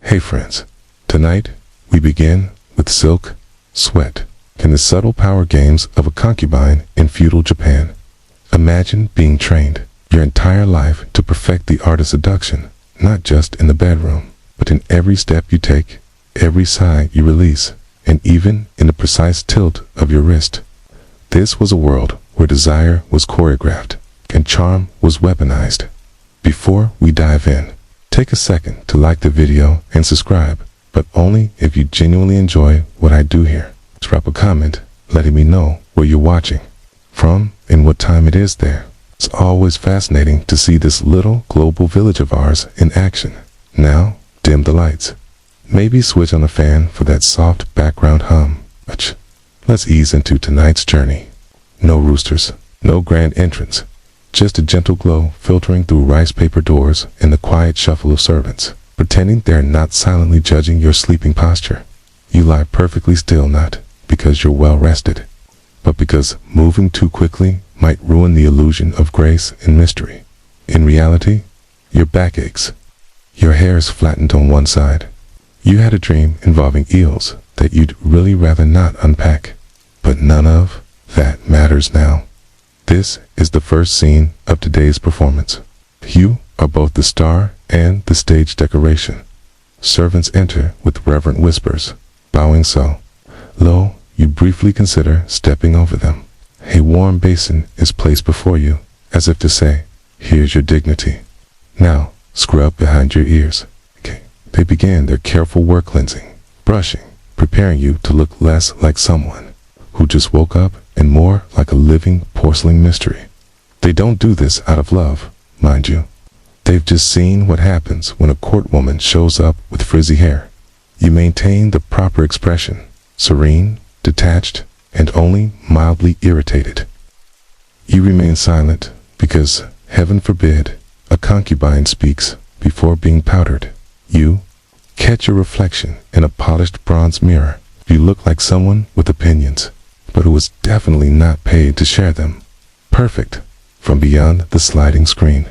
Hey friends, tonight we begin with silk, sweat, and the subtle power games of a concubine in feudal Japan. Imagine being trained your entire life to perfect the art of seduction, not just in the bedroom, but in every step you take, every sigh you release, and even in the precise tilt of your wrist. This was a world where desire was choreographed and charm was weaponized. Before we dive in, take a second to like the video and subscribe, but only if you genuinely enjoy what I do here. Drop a comment letting me know where you're watching from and what time it is there. It's always fascinating to see this little global village of ours in action. Now, dim the lights. Maybe switch on a fan for that soft background hum. Let's ease into tonight's journey. No roosters, no grand entrance. Just a gentle glow filtering through rice paper doors and the quiet shuffle of servants, pretending they're not silently judging your sleeping posture. You lie perfectly still, not because you're well rested, but because moving too quickly might ruin the illusion of grace and mystery. In reality, your back aches. Your hair is flattened on one side. You had a dream involving eels that you'd really rather not unpack, but none of that matters now. This is the first scene of today's performance. You are both the star and the stage decoration. Servants enter with reverent whispers, bowing so low you briefly consider stepping over them. A warm basin is placed before you, as if to say, here's your dignity. Now, scrub behind your ears. They begin their careful work cleansing, brushing, preparing you to look less like someone who just woke up and more like a living porcelain mystery. They don't do this out of love, mind you. They've just seen what happens when a court woman shows up with frizzy hair. You maintain the proper expression, serene, detached, and only mildly irritated. You remain silent because, heaven forbid, a concubine speaks before being powdered. You catch your reflection in a polished bronze mirror. You look like someone with opinions, but who was definitely not paid to share them. Perfect from beyond the sliding screen.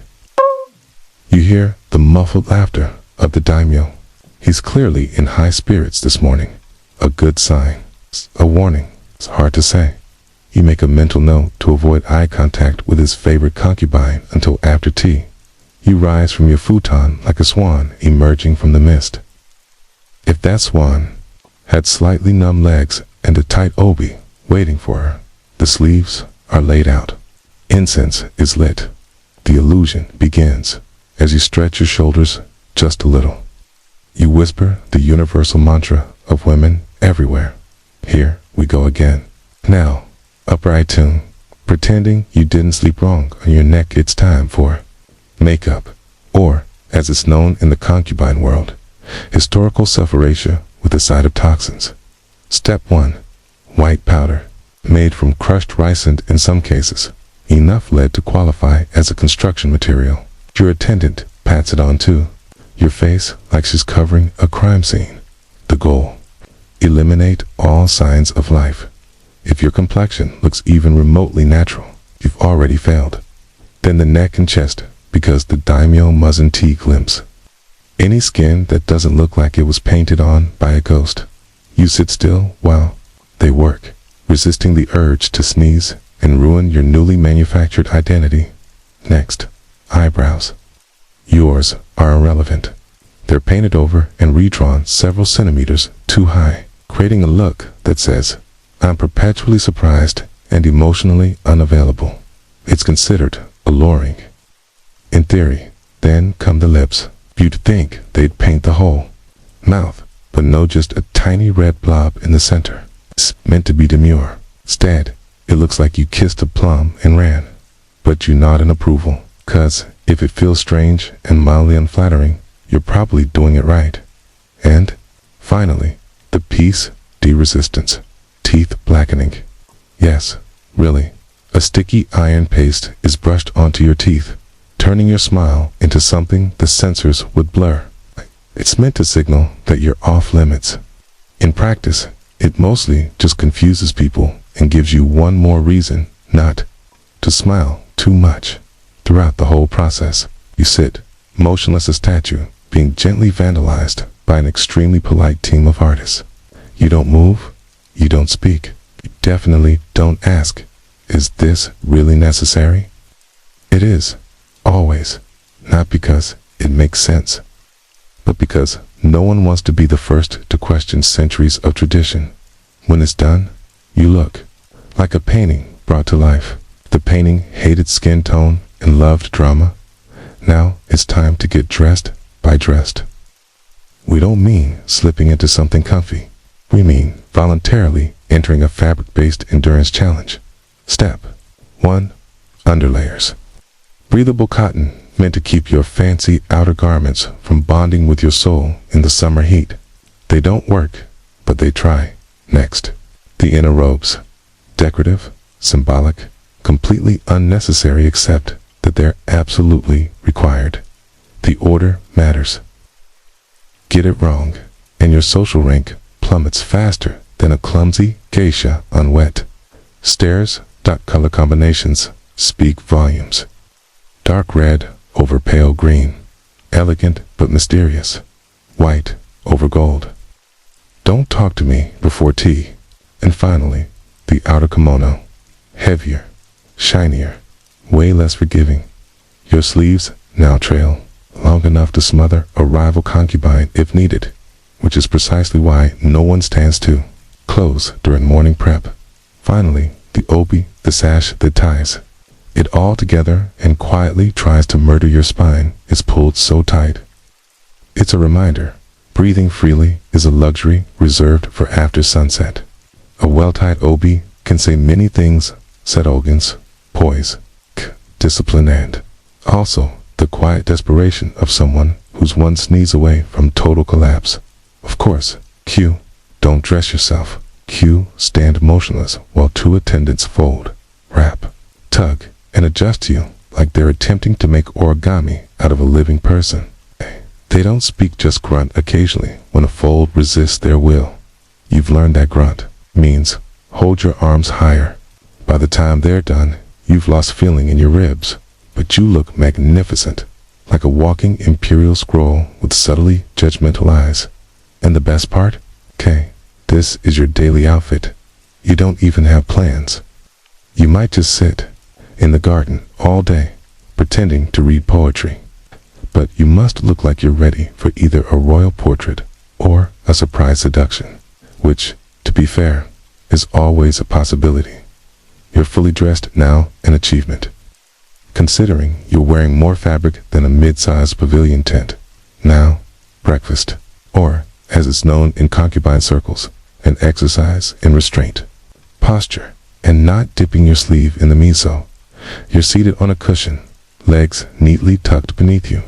You hear the muffled laughter of the daimyo. He's clearly in high spirits this morning. A good sign. A warning. It's hard to say. You make a mental note to avoid eye contact with his favorite concubine until after tea. You rise from your futon like a swan emerging from the mist. If that swan had slightly numb legs and a tight obi waiting for her, the sleeves are laid out. Incense is lit. The illusion begins as you stretch your shoulders just a little. You whisper the universal mantra of women everywhere. Here we go again. Now, upright tune, pretending you didn't sleep wrong on your neck. It's time for makeup, or, as it's known in the concubine world, historical self-erasure with a side of toxins. Step 1. White powder, made from crushed rice and, in some cases, enough lead to qualify as a construction material. Your attendant pats it on too, your face like she's covering a crime scene. The goal: eliminate all signs of life. If your complexion looks even remotely natural, you've already failed. Then the neck and chest, because the daimyo muzzen tea glimpse. Any skin that doesn't look like it was painted on by a ghost. You sit still while they work, resisting the urge to sneeze and ruin your newly manufactured identity. Next, eyebrows. Yours are irrelevant. They're painted over and redrawn several centimeters too high, creating a look that says, I'm perpetually surprised and emotionally unavailable. It's considered alluring. In theory, then come the lips. You'd think they'd paint the whole mouth, but no, just a tiny red blob in the center. It's meant to be demure. Instead, it looks like you kissed a plum and ran. But you nod in approval, 'cause if it feels strange and mildly unflattering, you're probably doing it right. And, finally, the piece de resistance. Teeth blackening. Yes, really. A sticky iron paste is brushed onto your teeth, turning your smile into something the sensors would blur. It's meant to signal that you're off limits. In practice, it mostly just confuses people and gives you one more reason not to smile too much. Throughout the whole process, you sit, motionless as a statue, being gently vandalized by an extremely polite team of artists. You don't move, you don't speak, you definitely don't ask, is this really necessary? It is, always, not because it makes sense, but because no one wants to be the first to question centuries of tradition. When it's done, you look like a painting brought to life. The painting hated skin tone and loved drama. Now it's time to get dressed by dressed. We don't mean slipping into something comfy. We mean voluntarily entering a fabric-based endurance challenge. Step 1. Underlayers. Breathable cotton meant to keep your fancy outer garments from bonding with your soul in the summer heat. They don't work, but they try. Next, the inner robes. Decorative, symbolic, completely unnecessary except that they're absolutely required. The order matters. Get it wrong, and your social rank plummets faster than a clumsy geisha on wet. Stairs. Color combinations speak volumes. Dark red over pale green. Elegant but mysterious. White over gold. Don't talk to me before tea. And finally, the outer kimono. Heavier, shinier, way less forgiving. Your sleeves now trail long enough to smother a rival concubine if needed, which is precisely why no one stands to close during morning prep. Finally, the obi, the sash that ties it all together and quietly tries to murder your spine, is pulled so tight. It's a reminder, breathing freely is a luxury reserved for after sunset. A well-tied obi can say many things, said Ogans, poise, discipline, and also the quiet desperation of someone who's one sneeze away from total collapse. Of course, Q, don't dress yourself. Q, stand motionless while two attendants fold, wrap, tug, and adjust you like they're attempting to make origami out of a living person. They don't speak, just grunt occasionally when a fold resists their will. You've learned that grunt means hold your arms higher. By the time they're done, you've lost feeling in your ribs, but you look magnificent, like a walking imperial scroll with subtly judgmental eyes. And the best part? This is your daily outfit. You don't even have plans. You might just sit in the garden all day, pretending to read poetry. But you must look like you're ready for either a royal portrait or a surprise seduction, which, to be fair, is always a possibility. You're fully dressed now, an achievement. Considering you're wearing more fabric than a mid-sized pavilion tent. Now, breakfast, or, as it's known in concubine circles, an exercise in restraint, posture, and not dipping your sleeve in the miso. You're seated on a cushion, legs neatly tucked beneath you.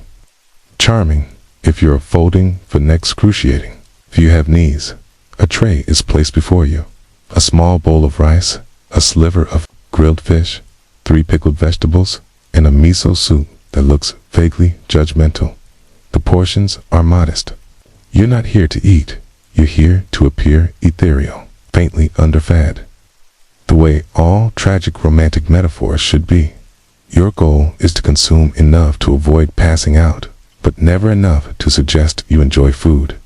Charming if you're folding for next excruciating. If you have knees, a tray is placed before you. A small bowl of rice, a sliver of grilled fish, 3 pickled vegetables, and a miso soup that looks vaguely judgmental. The portions are modest. You're not here to eat. You're here to appear ethereal, faintly underfed. The way all tragic romantic metaphors should be. Your goal is to consume enough to avoid passing out, but never enough to suggest you enjoy food.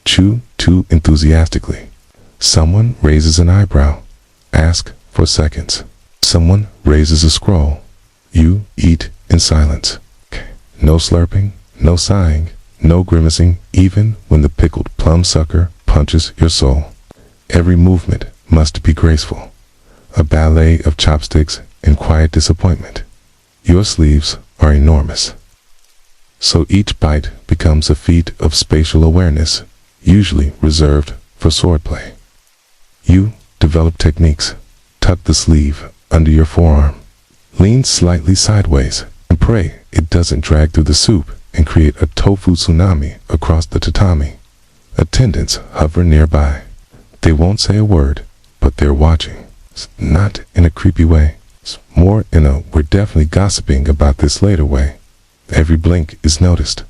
Chew too enthusiastically. Someone raises an eyebrow. Ask for seconds. Someone raises a scroll. You eat in silence. No slurping, no sighing, no grimacing, even when the pickled plum sucker punches your soul. Every movement must be graceful. A ballet of chopsticks and quiet disappointment. Your sleeves are enormous, so each bite becomes a feat of spatial awareness, usually reserved for swordplay. You develop techniques. Tuck the sleeve under your forearm. Lean slightly sideways and pray it doesn't drag through the soup and create a tofu tsunami across the tatami. Attendants hover nearby. They won't say a word, but they're watching. Not in a creepy way. More in a we're definitely gossiping about this later way. Every blink is noticed.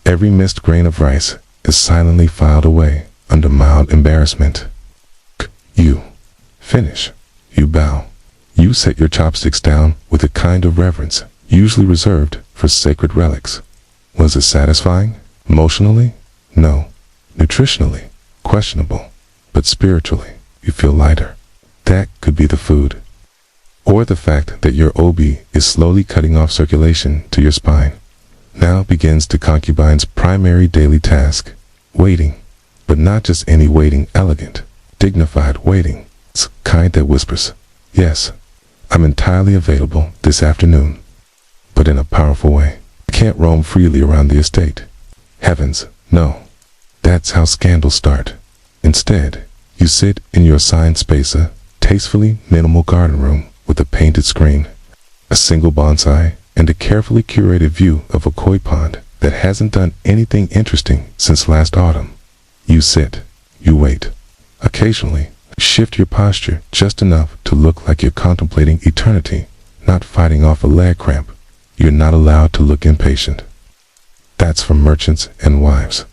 Every missed grain of rice is silently filed away under mild embarrassment. You finish. You bow. You set your chopsticks down with a kind of reverence usually reserved for sacred relics. Was it satisfying? Emotionally? No. Nutritionally, questionable, but spiritually, you feel lighter. That could be the food. Or the fact that your obi is slowly cutting off circulation to your spine. Now begins the concubine's primary daily task, waiting. But not just any waiting, elegant, dignified waiting. It's kind that whispers, yes, I'm entirely available this afternoon. But in a powerful way. I can't roam freely around the estate. Heavens, no. That's how scandals start. Instead, you sit in your assigned space, a tastefully minimal garden room with a painted screen, a single bonsai, and a carefully curated view of a koi pond that hasn't done anything interesting since last autumn. You sit, you wait. Occasionally, shift your posture just enough to look like you're contemplating eternity, not fighting off a leg cramp. You're not allowed to look impatient. That's for merchants and wives.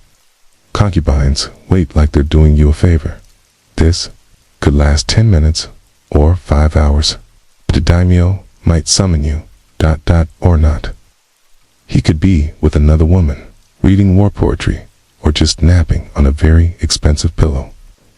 Concubines wait like they're doing you a favor. This could last 10 minutes or 5 hours. The daimyo might summon you, or not. He could be with another woman, reading war poetry, or just napping on a very expensive pillow.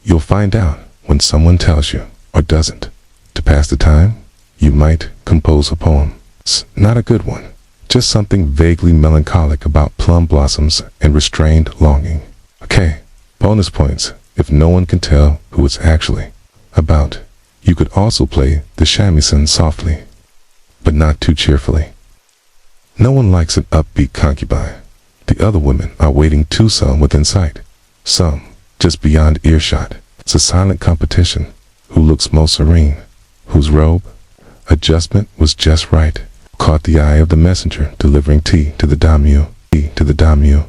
You'll find out when someone tells you, or doesn't. To pass the time, you might compose a poem. It's not a good one, just something vaguely melancholic about plum blossoms and restrained longing. Okay, bonus points if no one can tell who it's actually about. You could also play the shamisen softly, but not too cheerfully. No one likes an upbeat concubine. The other women are waiting too, some within sight, some just beyond earshot. It's a silent competition. Who looks most serene? Whose robe adjustment was just right? Caught the eye of the messenger delivering tea to the daimyo.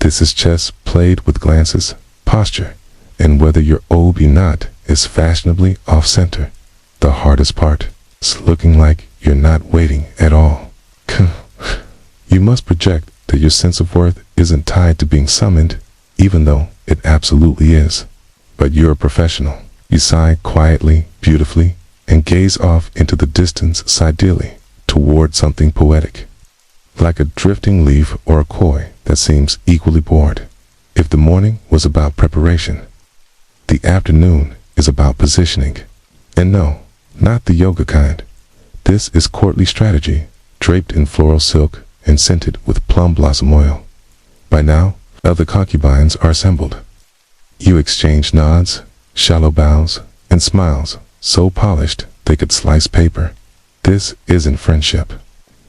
This is chess played with glances, posture, and whether your obi not is fashionably off-center. The hardest part is looking like you're not waiting at all. You must project that your sense of worth isn't tied to being summoned, even though it absolutely is. But you're a professional. You sigh quietly, beautifully, and gaze off into the distance sidereally, toward something poetic. Like a drifting leaf or a koi that seems equally bored. If the morning was about preparation, the afternoon is about positioning. And no, not the yoga kind. This is courtly strategy, draped in floral silk and scented with plum blossom oil. By now, other concubines are assembled. You exchange nods, shallow bows, and smiles so polished they could slice paper. This isn't friendship.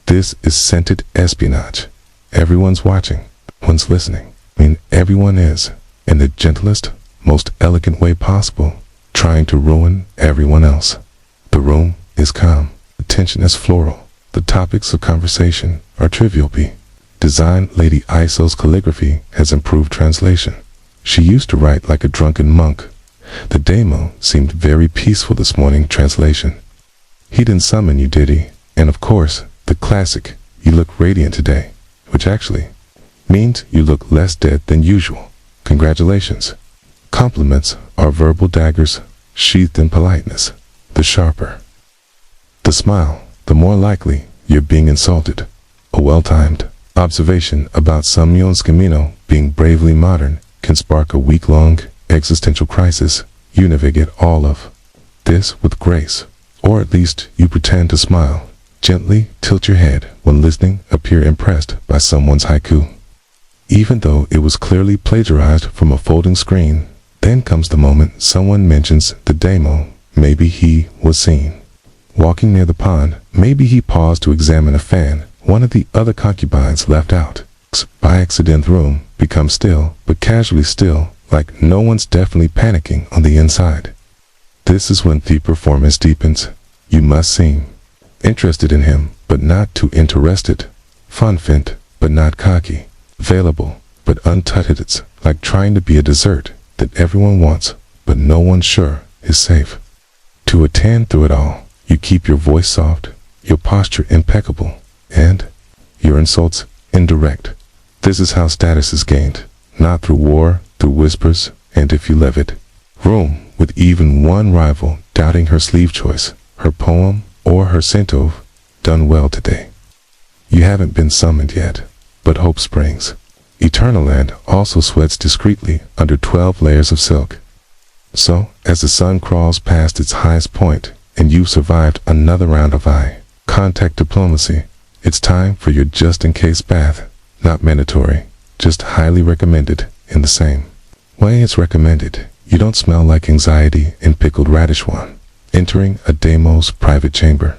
This is scented espionage. Everyone's watching, one's listening. Everyone is, in the gentlest, most elegant way possible, trying to ruin everyone else. The room is calm. The tension is floral. The topics of conversation are trivial. Design Lady Iso's calligraphy has improved translation. She used to write like a drunken monk. The daimyo seemed very peaceful this morning. Translation. He didn't summon you, did he? And of course, the classic, you look radiant today, which actually means you look less dead than usual. Congratulations. Compliments are verbal daggers, sheathed in politeness. The sharper the smile, the more likely you're being insulted. A well-timed observation about Samyon's Camino being bravely modern can spark a week-long existential crisis. You navigate all of this with grace, or at least you pretend to smile. Gently tilt your head when listening, appear impressed by someone's haiku, even though it was clearly plagiarized from a folding screen. Then comes the moment someone mentions the daimyo. Maybe he was seen walking near the pond. Maybe he paused to examine a fan one of the other concubines left out. By accident, the room becomes still, but casually still, like no one's definitely panicking on the inside. This is when the performance deepens. You must seem interested in him, but not too interested. Confident, but not cocky. Available, but untouched. It's like trying to be a dessert that everyone wants, but no one's sure is safe. To attend through it all, you keep your voice soft, your posture impeccable, and your insults indirect. This is how status is gained, not through war, through whispers, and if you live it. Room with even one rival doubting her sleeve choice, her poem, or her sento. Done well today. You haven't been summoned yet, but hope springs. Eternal Land also sweats discreetly under 12 layers of silk. So, as the sun crawls past its highest point, and you've survived another round of eye contact diplomacy, it's time for your just-in-case bath. Not mandatory, just highly recommended in the same way it's recommended. You don't smell like anxiety and pickled radish one. Entering a daimo's private chamber.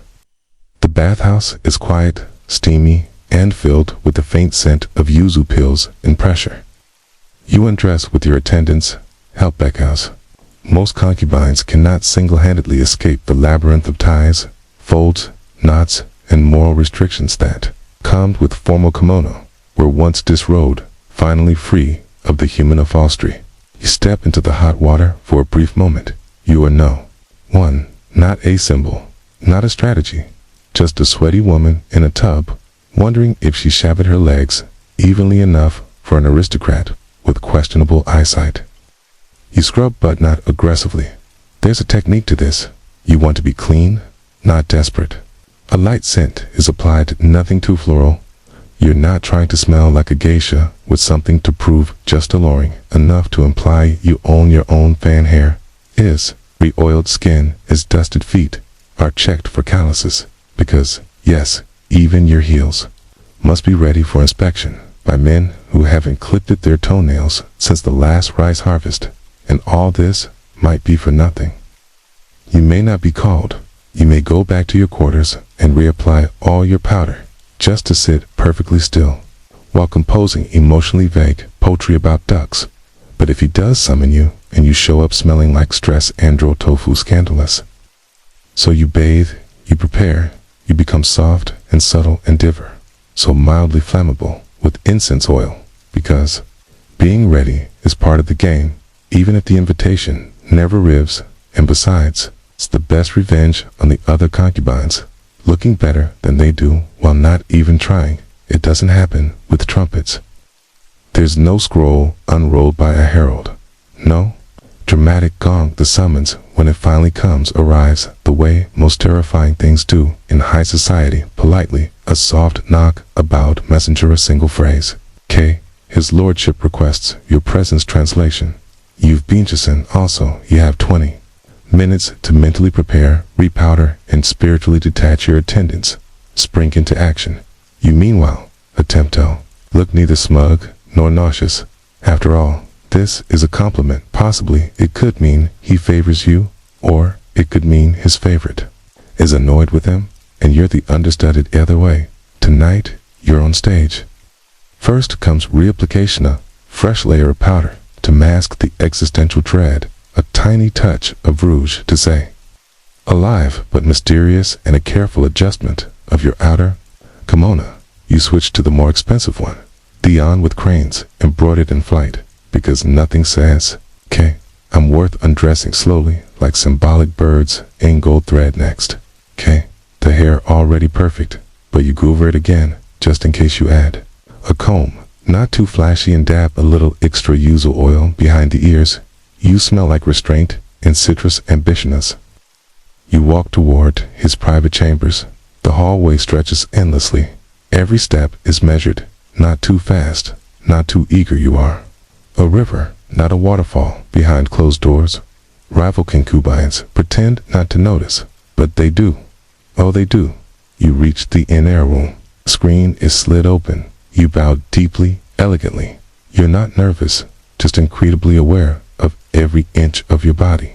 The bathhouse is quiet, steamy, and filled with the faint scent of yuzu pills and pressure. You undress with your attendants, help beckhouse. Most concubines cannot single-handedly escape the labyrinth of ties, folds, knots, and moral restrictions that, calmed with formal kimono, were once disrobed, finally free of the human upholstery. You step into the hot water for a brief moment. You are no one, not a symbol, not a strategy, just a sweaty woman in a tub, wondering if she shabbat her legs evenly enough for an aristocrat with questionable eyesight. You scrub but not aggressively. There's a technique to this. You want to be clean, not desperate. A light scent is applied, nothing too floral. You're not trying to smell like a geisha with something to prove, just alluring enough to imply you own your own fan hair. Is re-oiled skin as dusted feet are checked for calluses, because, yes, even your heels must be ready for inspection by men who haven't clipped their toenails since the last rice harvest, and all this might be for nothing. You may not be called. You may go back to your quarters and reapply all your powder, just to sit perfectly still, while composing emotionally vague poetry about ducks. But if he does summon you, and you show up smelling like stress andro tofu scandalous. So you bathe, you prepare, you become soft and subtle and diver, so mildly flammable with incense oil, because being ready is part of the game, even if the invitation never rivs, and besides, it's the best revenge on the other concubines, looking better than they do while not even trying. It doesn't happen with trumpets. There's no scroll unrolled by a herald. No dramatic gong. The summons, when it finally comes, arrives the way most terrifying things do in high society, politely, a soft knock, a bowed messenger, a single phrase. K. His lordship requests your presence. Translation. You've been Jason. Also, you have 20 minutes to mentally prepare, repowder, and spiritually detach your attendants. Spring into action. You meanwhile, attempt to look neither smug nor nauseous. After all, this is a compliment. Possibly it could mean he favors you, or it could mean his favorite is annoyed with him, and you're the understudied. Either way, tonight you're on stage. First comes reapplication, a fresh layer of powder to mask the existential dread, a tiny touch of rouge to say alive but mysterious, and a careful adjustment of your outer kimono. You switch to the more expensive one, Dion with cranes embroidered in flight, because nothing says, K, I'm worth undressing slowly like symbolic birds in gold thread. Next, K, the hair already perfect, but you goover it again just in case you add a comb, not too flashy, and dab a little extra yuzu oil behind the ears. You smell like restraint and citrus ambitionous. You walk toward his private chambers. The hallway stretches endlessly. Every step is measured, not too fast, not too eager. You are a river, not a waterfall, behind closed doors. Rival concubines pretend not to notice, but they do. Oh, they do. You reach the in-air room. Screen is slid open. You bow deeply, elegantly. You're not nervous, just incredibly aware of every inch of your body.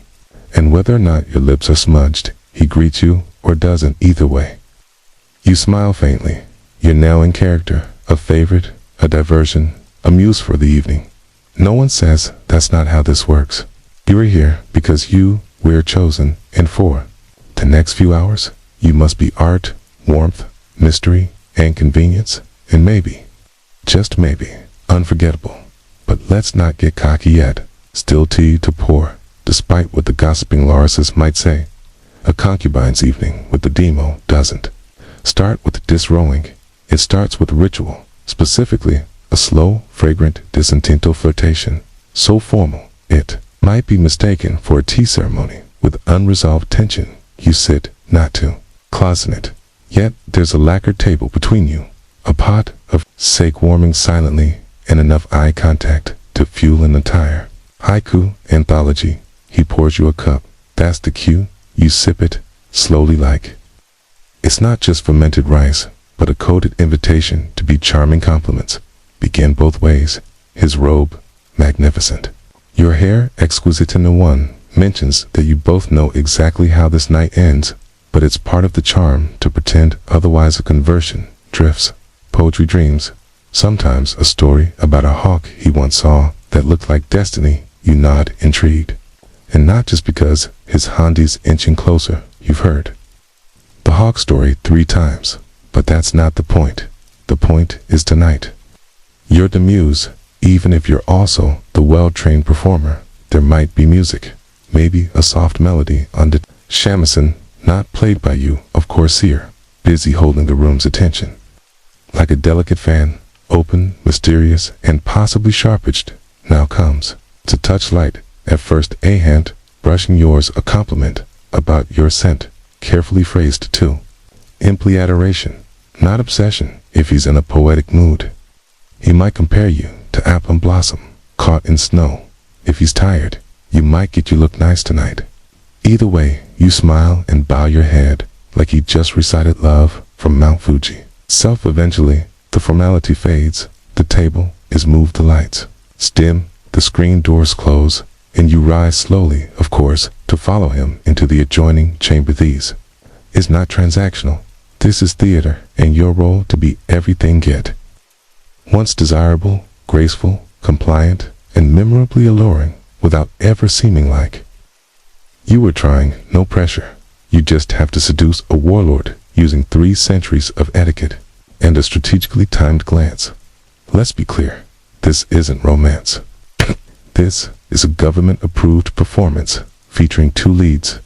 And whether or not your lips are smudged, he greets you or doesn't. Either way, you smile faintly. You're now in character, a favorite, a diversion, a muse for the evening. No one says that's not how this works. You are here because you were chosen, and for the next few hours, you must be art, warmth, mystery, and convenience, and maybe, just maybe, unforgettable. But let's not get cocky yet. Still tea to pour, despite what the gossiping Larises might say. A concubine's evening with the demo doesn't start with disrolling. It starts with ritual, specifically a slow, fragrant disintinto flirtation, so formal it might be mistaken for a tea ceremony. With unresolved tension, you sit, not to closeted. Yet there's a lacquered table between you, a pot of sake warming silently, and enough eye contact to fuel an entire haiku anthology. He pours you a cup. That's the cue. You sip it, slowly like. It's not just fermented rice, but a coded invitation to be charming compliments. Begin both ways. His robe, magnificent. Your hair, exquisite. And the one mentions that you both know exactly how this night ends, but it's part of the charm to pretend otherwise. A conversion, drifts, poetry dreams. Sometimes a story about a hawk he once saw that looked like destiny. You nod, intrigued. And not just because his Handi's inching closer. You've heard the hawk story 3 times, but that's not the point. The point is tonight. You're the muse, even if you're also the well-trained performer. There might be music, maybe a soft melody on the shamisen, not played by you, of course. Here, busy holding the room's attention. Like a delicate fan, open, mysterious, and possibly sharp-edged, now comes to touch light. At first a hand, brushing yours, a compliment about your scent, carefully phrased too. Imply adoration, not obsession. If he's in a poetic mood, he might compare you to apple blossom caught in snow. If he's tired, you might get you look nice tonight. Either way, you smile and bow your head like he just recited love from Mount Fuji. Eventually, the formality fades. The table is moved, the lights dim, the screen doors close, and you rise slowly, of course, to follow him into the adjoining chamber. These is not transactional. This is theater, and your role to be everything yet once desirable, graceful, compliant, and memorably alluring without ever seeming like you were trying. No pressure. You just have to seduce a warlord using 3 centuries of etiquette and a strategically timed glance. Let's be clear. This isn't romance. This is a government-approved performance featuring 2 leads,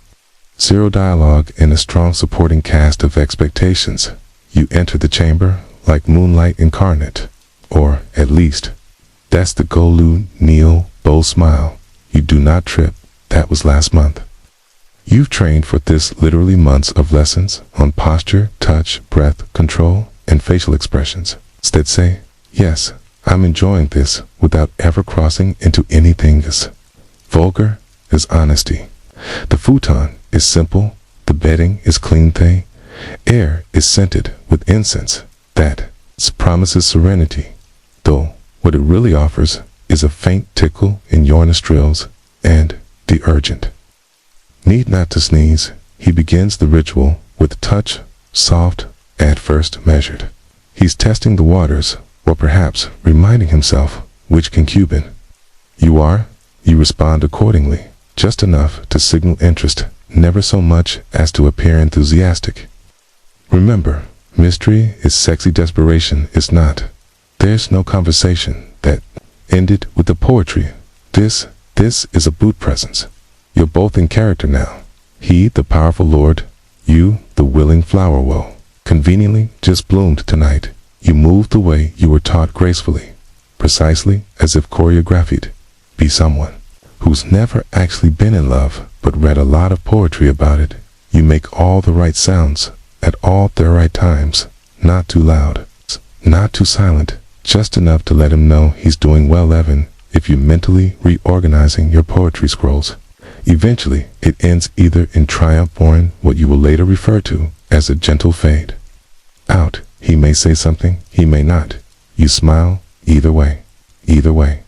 0 dialogue, and a strong supporting cast of expectations. You enter the chamber like moonlight incarnate, or at least that's the Golu Neo Bow smile. You do not trip. That was last month. You've trained for this literally months of lessons on posture, touch, breath control, and facial expressions. Instead say, yes, I'm enjoying this, without ever crossing into anything as vulgar as honesty. The futon is simple, the bedding is clean, the air is scented with incense that promises serenity, though what it really offers is a faint tickle in your nostrils and the urgent need not to sneeze. He begins the ritual with touch, soft, at first measured. He's testing the waters, or perhaps reminding himself which concubine you are. You respond accordingly, just enough to signal interest, never so much as to appear enthusiastic. Remember, mystery is sexy, desperation is not. There's no conversation that ended with the poetry. This is a boot presence. You're both in character now. He, the powerful lord, you, the willing flower. Well, conveniently just bloomed tonight. You moved the way you were taught, gracefully, precisely as if choreographed. Be someone who's never actually been in love, but read a lot of poetry about it. You make all the right sounds at all the right times. Not too loud, not too silent, just enough to let him know he's doing well, even if you're mentally reorganizing your poetry scrolls. Eventually, it ends either in triumph or in what you will later refer to as a gentle fade out. He may say something, he may not. You smile, either way. Either way.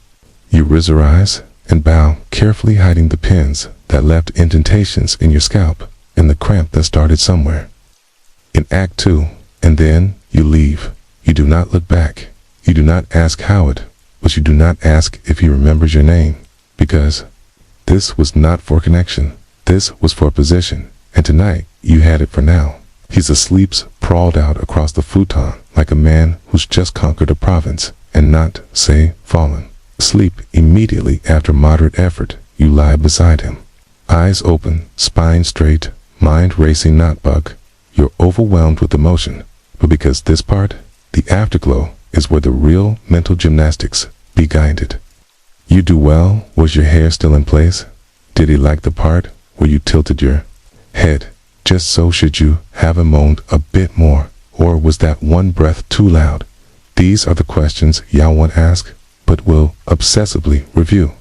You raise your eyes and bow, carefully hiding the pins that left indentations in your scalp and the cramp that started somewhere in Act 2. And then you leave. You do not look back. You do not ask Howard, but you do not ask if he remembers your name, because this was not for connection. This was for position, and tonight you had it for now. He's asleep, sprawled out across the futon like a man who's just conquered a province and not, say, fallen asleep. Immediately after moderate effort, you lie beside him, eyes open, spine straight, mind racing, not bug. You're overwhelmed with emotion, but because this part, the afterglow, is where the real mental gymnastics be guided. You do well. Was your hair still in place? Did he like the part where you tilted your head just so? Should you have moaned a bit more, or was that one breath too loud? These are the questions y'all want to ask. but will obsessively review.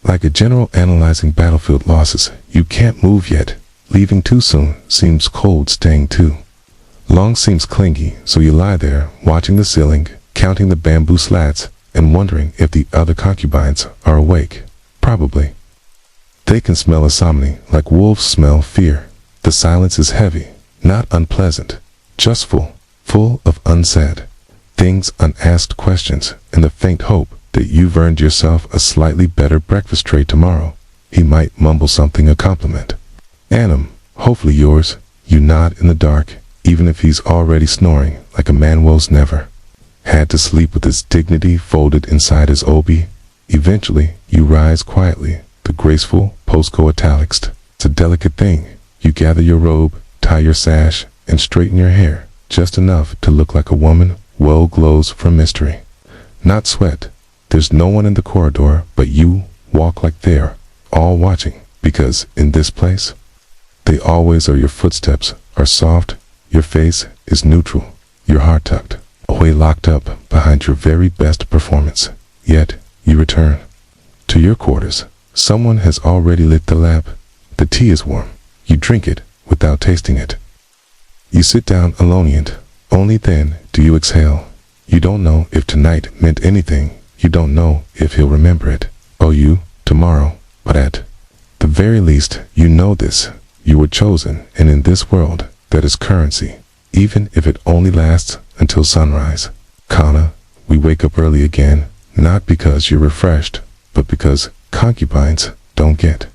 Like a general analyzing battlefield losses, you can't move yet. Leaving too soon seems cold, staying too long seems clingy, so you lie there, watching the ceiling, counting the bamboo slats, and wondering if the other concubines are awake. Probably. They can smell insomnia like wolves smell fear. The silence is heavy, not unpleasant, just full of unsaid things, unasked questions, and the faint hope that you've earned yourself a slightly better breakfast tray tomorrow. He might mumble something, a compliment. Annam, hopefully yours. You nod in the dark, even if he's already snoring like a man was never had to sleep with his dignity folded inside his obi. Eventually, you rise quietly, the graceful post-coitalics. It's a delicate thing. You gather your robe, tie your sash, and straighten your hair, just enough to look like a woman well glows from mystery. Not sweat. There's no one in the corridor, but you walk like they're all watching, because in this place, they always are. Your footsteps are soft, your face is neutral, your heart tucked away, locked up behind your very best performance. Yet, you return to your quarters. Someone has already lit the lamp. The tea is warm. You drink it without tasting it. You sit down alone, and only then do you exhale. You don't know if tonight meant anything. You don't know if he'll remember it. Oh, you, tomorrow. But at the very least, you know this. You were chosen, and in this world, that is currency, even if it only lasts until sunrise. Kana, we wake up early again, not because you're refreshed, but because concubines don't get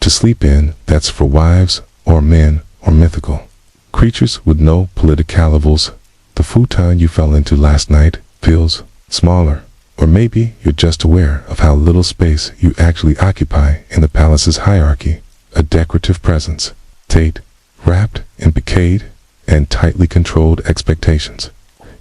to sleep in. That's for wives, or men, or mythical creatures with no politicalivals. The futon you fell into last night feels smaller, or maybe you're just aware of how little space you actually occupy in the palace's hierarchy. A decorative presence, Tate, wrapped in brocade and tightly controlled expectations.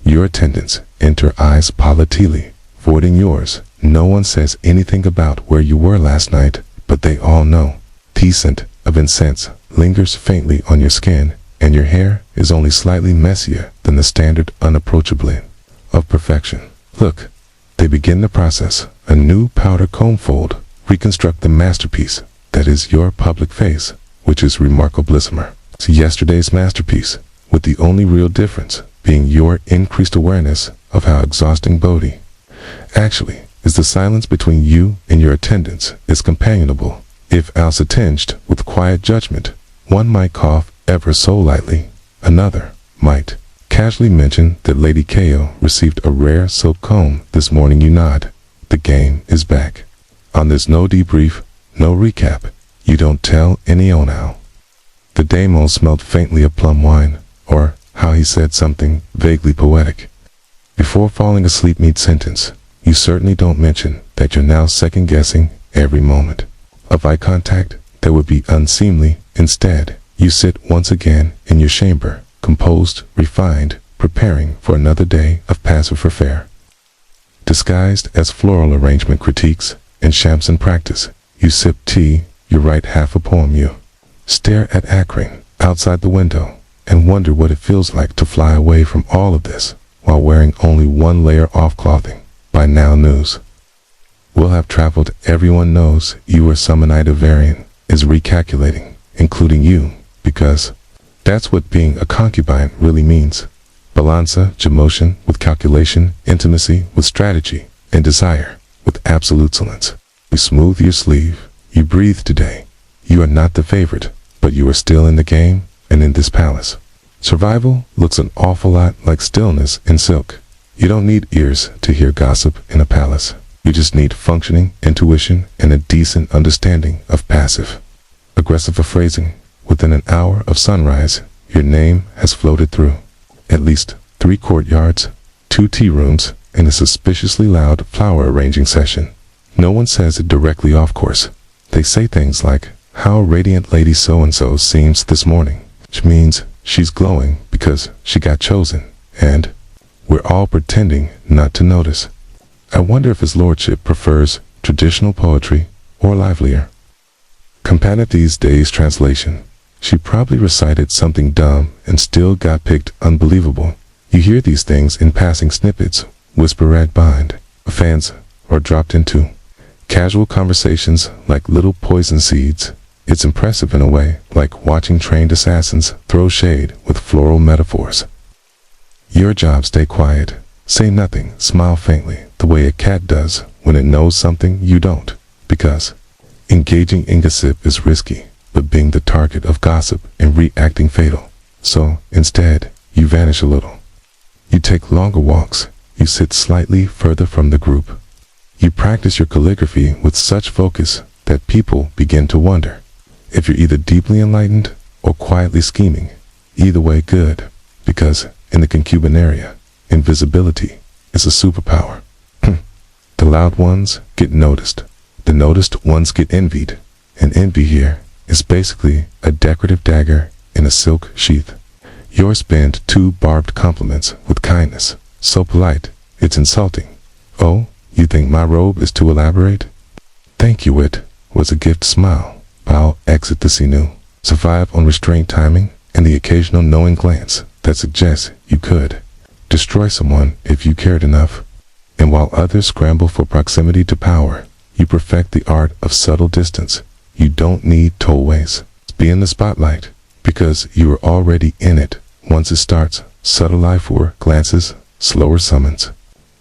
Your attendants enter eyes politically, voiding yours. No one says anything about where you were last night, but they all know. The scent of incense lingers faintly on your skin, and your hair is only slightly messier than the standard unapproachability of perfection. Look, they begin the process. A new powder comb fold, reconstruct the masterpiece that is your public face, which is remarkablismer to yesterday's masterpiece, with the only real difference being your increased awareness of how exhausting Bodhi actually is. The silence between you and your attendants is companionable, if also tinged with quiet judgment. One might cough ever so lightly. Another might casually mention that Lady Ko received a rare silk comb this morning. You nod. The game is back. On there's no debrief, no recap. You don't tell any now. The demo smelled faintly of plum wine, or how he said something vaguely poetic before falling asleep mid-sentence. You certainly don't mention that you're now second-guessing every moment of eye contact that would be unseemly. Instead, you sit once again in your chamber, composed, refined, preparing for another day of passive affair. Disguised as floral arrangement critiques and shamsen practice, you sip tea, you write half a poem, you stare at Akron outside the window and wonder what it feels like to fly away from all of this while wearing only one layer of clothing. By now news will have traveled. Everyone knows you are Summonite Varian is recalculating, including you, because that's what being a concubine really means. Balanza, emotion with calculation, intimacy with strategy, and desire with absolute silence. You smooth your sleeve. You breathe today. You are not the favorite, but you are still in the game and in this palace. Survival looks an awful lot like stillness in silk. You don't need ears to hear gossip in a palace. You just need functioning intuition and a decent understanding of passive aggressive phrasing. Within an hour of sunrise, your name has floated through at least 3 courtyards, 2 tea rooms, and a suspiciously loud flower arranging session. No one says it directly, of course. They say things like, how radiant Lady so-and-so seems this morning, which means she's glowing because she got chosen, and we're all pretending not to notice. I wonder if his lordship prefers traditional poetry or livelier component these days. Translation: she probably recited something dumb and still got picked. Unbelievable. You hear these things in passing snippets, whisper red bind. A fans are dropped into casual conversations like little poison seeds. It's impressive in a way, like watching trained assassins throw shade with floral metaphors. Your job: stay quiet, say nothing, smile faintly, the way a cat does when it knows something you don't. Because engaging in gossip is risky, but being the target of gossip and reacting fatal. So, instead, you vanish a little. You take longer walks, you sit slightly further from the group. You practice your calligraphy with such focus that people begin to wonder if you're either deeply enlightened or quietly scheming. Either way, good, because in the Concubine area, invisibility is a superpower. The loud ones get noticed. The noticed ones get envied. And envy here is basically a decorative dagger in a silk sheath. Yours spanned 2 barbed compliments with kindness, so polite, it's insulting. Oh, you think my robe is too elaborate? Thank you, it was a gift smile. I'll exit the scene. Survive on restrained timing and the occasional knowing glance that suggests you could destroy someone if you cared enough. And while others scramble for proximity to power, you perfect the art of subtle distance. You don't need tollways. Be in the spotlight because you are already in it. Once it starts, subtle eye for glances, slower summons.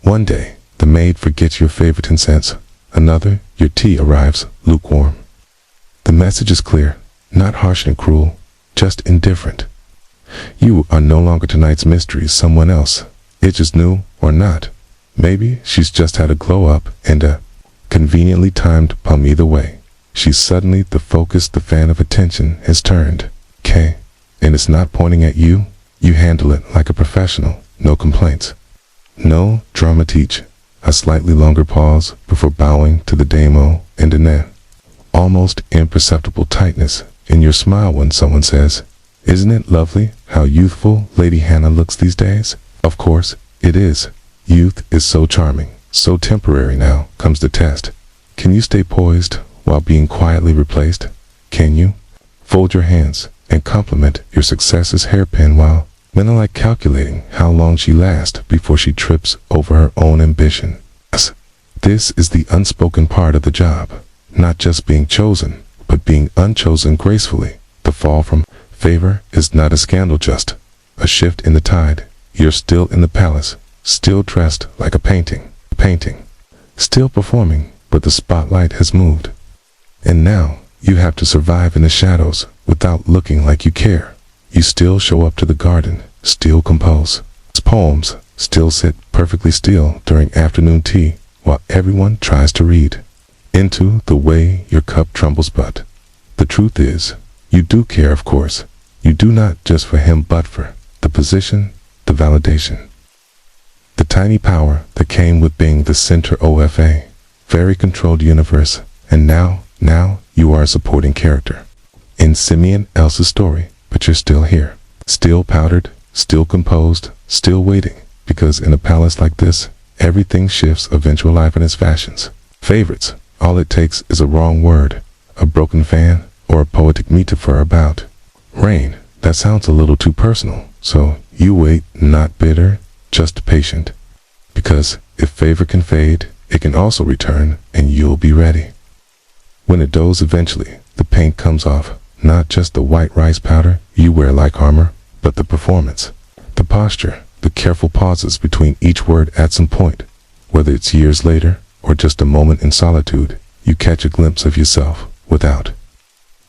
One day, the maid forgets your favorite incense. Another, your tea arrives lukewarm. The message is clear, not harsh and cruel, just indifferent. You are no longer tonight's mystery, someone else. It's just new or not. Maybe she's just had a glow up and a conveniently timed palm. Either way, she's suddenly the focus. The fan of attention has turned. And it's not pointing at you. You handle it like a professional. No complaints. No drama. Teach. A slightly longer pause before bowing to the damo and an almost imperceptible tightness in your smile when someone says, "Isn't it lovely how youthful Lady Hannah looks these days?" Of course, it is. Youth is so charming, so temporary. Now comes the test. Can you stay poised while being quietly replaced? Can you fold your hands and compliment your success's hairpin while mentally calculating how long she lasts before she trips over her own ambition? This is the unspoken part of the job. Not just being chosen, but being unchosen gracefully. The fall from favor is not a scandal, just a shift in the tide. You're still in the palace, still dressed like a painting, still performing, but the spotlight has moved. And now, you have to survive in the shadows without looking like you care. You still show up to the garden, still compose poems, still sit perfectly still during afternoon tea while everyone tries to read into the way your cup trembles. But the truth is, you do care, of course. You do, not just for him but for the position, the validation, the tiny power that came with being the center of a very controlled universe. And now you are a supporting character in Simeon Elsa's story, but you're still here, still powdered, still composed, still waiting, because in a palace like this, everything shifts. Eventual life and its fashions, favorites. All it takes is a wrong word, a broken fan, or a poetic metaphor about rain. That sounds a little too personal, so you wait, not bitter, just patient. Because if favor can fade, it can also return, and you'll be ready. When it does eventually, the paint comes off, not just the white rice powder you wear like armor, but the performance, the posture, the careful pauses between each word. At some point, whether it's years later or just a moment in solitude, you catch a glimpse of yourself without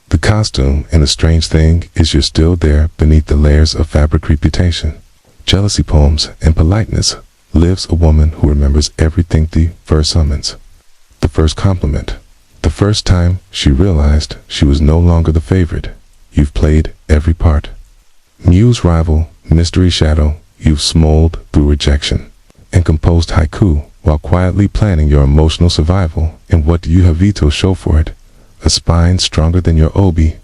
the costume. And the strange thing is, you're still there beneath the layers of fabric. Reputation, jealousy, poems, and politeness lives a woman who remembers everything. The first summons, the first compliment, the first time she realized she was no longer the favorite. You've played every part. Muse, rival, mystery, shadow. You've smoldered through rejection and composed haiku while quietly planning your emotional survival. And what do you have to show for it? A spine stronger than your obi,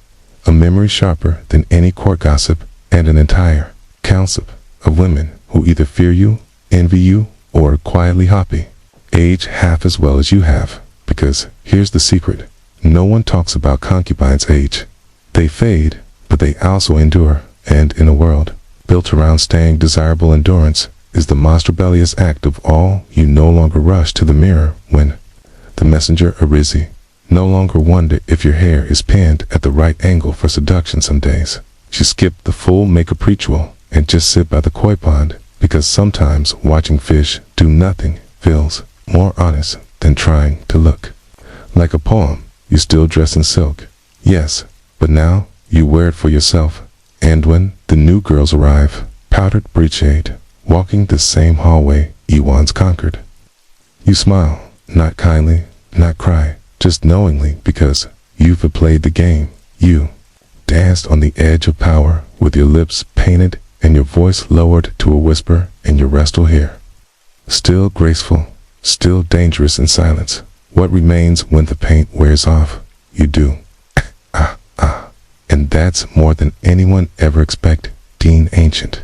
a memory sharper than any court gossip, and an entire council of women who either fear you, envy you, or are quietly happy. Age half as well as you have, because here's the secret. No one talks about concubines' age. They fade, but they also endure. And in a world built around staying desirable, endurance is the most rebellious act of all. You no longer rush to the mirror when the messenger Arizi, no longer wonder if your hair is pinned at the right angle for seduction some days. She skipped the full makeup ritual and just sit by the koi pond, because sometimes watching fish do nothing feels more honest than trying to look like a poem. You still dress in silk, yes, but now you wear it for yourself. And when the new girls arrive, powdered breechade, walking the same hallway you once conquered, you smile, not kindly, not cry, just knowingly, because you've played the game. You danced on the edge of power with your lips painted and your voice lowered to a whisper in your restful hair. Still graceful, still dangerous in silence. What remains when the paint wears off? You do. And that's more than anyone ever expected. Dean Ancient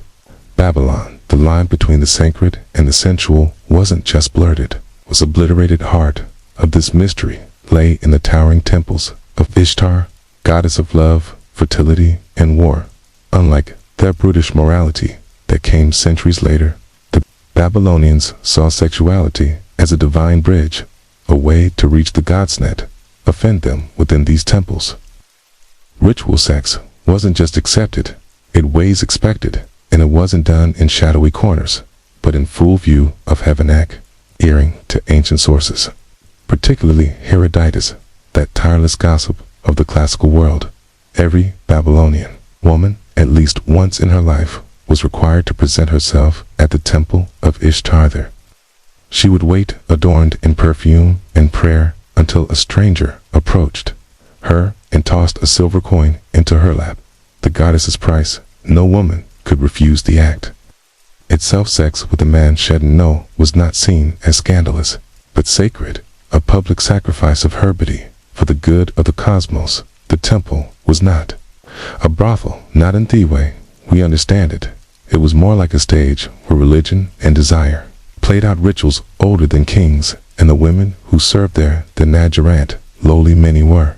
Babylon, the line between the sacred and the sensual wasn't just blurted, was obliterated. Heart of this mystery lay in the towering temples of Ishtar, goddess of love, fertility, and war. Unlike their brutish morality that came centuries later, the Babylonians saw sexuality as a divine bridge, a way to reach the gods net, offend them within these temples. Ritual sex wasn't just accepted, it was expected, and it wasn't done in shadowy corners, but in full view of heaven. Adhering to ancient sources, particularly Herodotus, that tireless gossip of the classical world. Every Babylonian woman, at least once in her life, was required to present herself at the temple of Ishtar there. She would wait, adorned in perfume and prayer, until a stranger approached her and tossed a silver coin into her lap. The goddess's price. No woman could refuse the act. Itself, sex with a man shedding no was not seen as scandalous, but sacred, a public sacrifice of heredity for the good of the cosmos. The temple was not a brothel, not in the way we understand it. It was more like a stage where religion and desire played out rituals older than kings, and the women who served there, the Najarant, lowly many were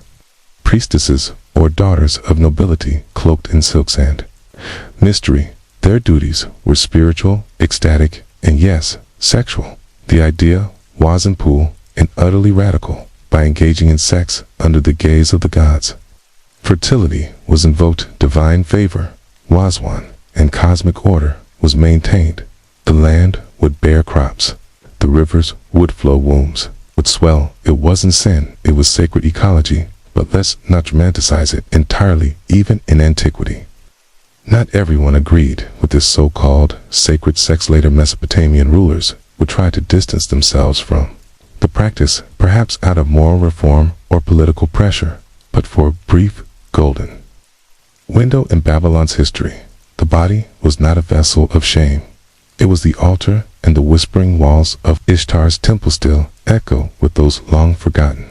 priestesses or daughters of nobility, cloaked in silks and mystery. Their duties were spiritual, ecstatic, and yes, sexual. The idea wasn't cool and utterly radical. By engaging in sex under the gaze of the gods, fertility was invoked, divine favor, Wazwan, and cosmic order was maintained. The land would bear crops. The rivers would flow, wombs would swell. It wasn't sin, it was sacred ecology. But let's not romanticize it entirely. Even in antiquity, not everyone agreed with this so-called sacred sex. Later Mesopotamian rulers would try to distance themselves from the practice, perhaps out of moral reform or political pressure. But for a brief golden window in Babylon's history, the body was not a vessel of shame. It was the altar, and the whispering walls of Ishtar's temple still echo with those long-forgotten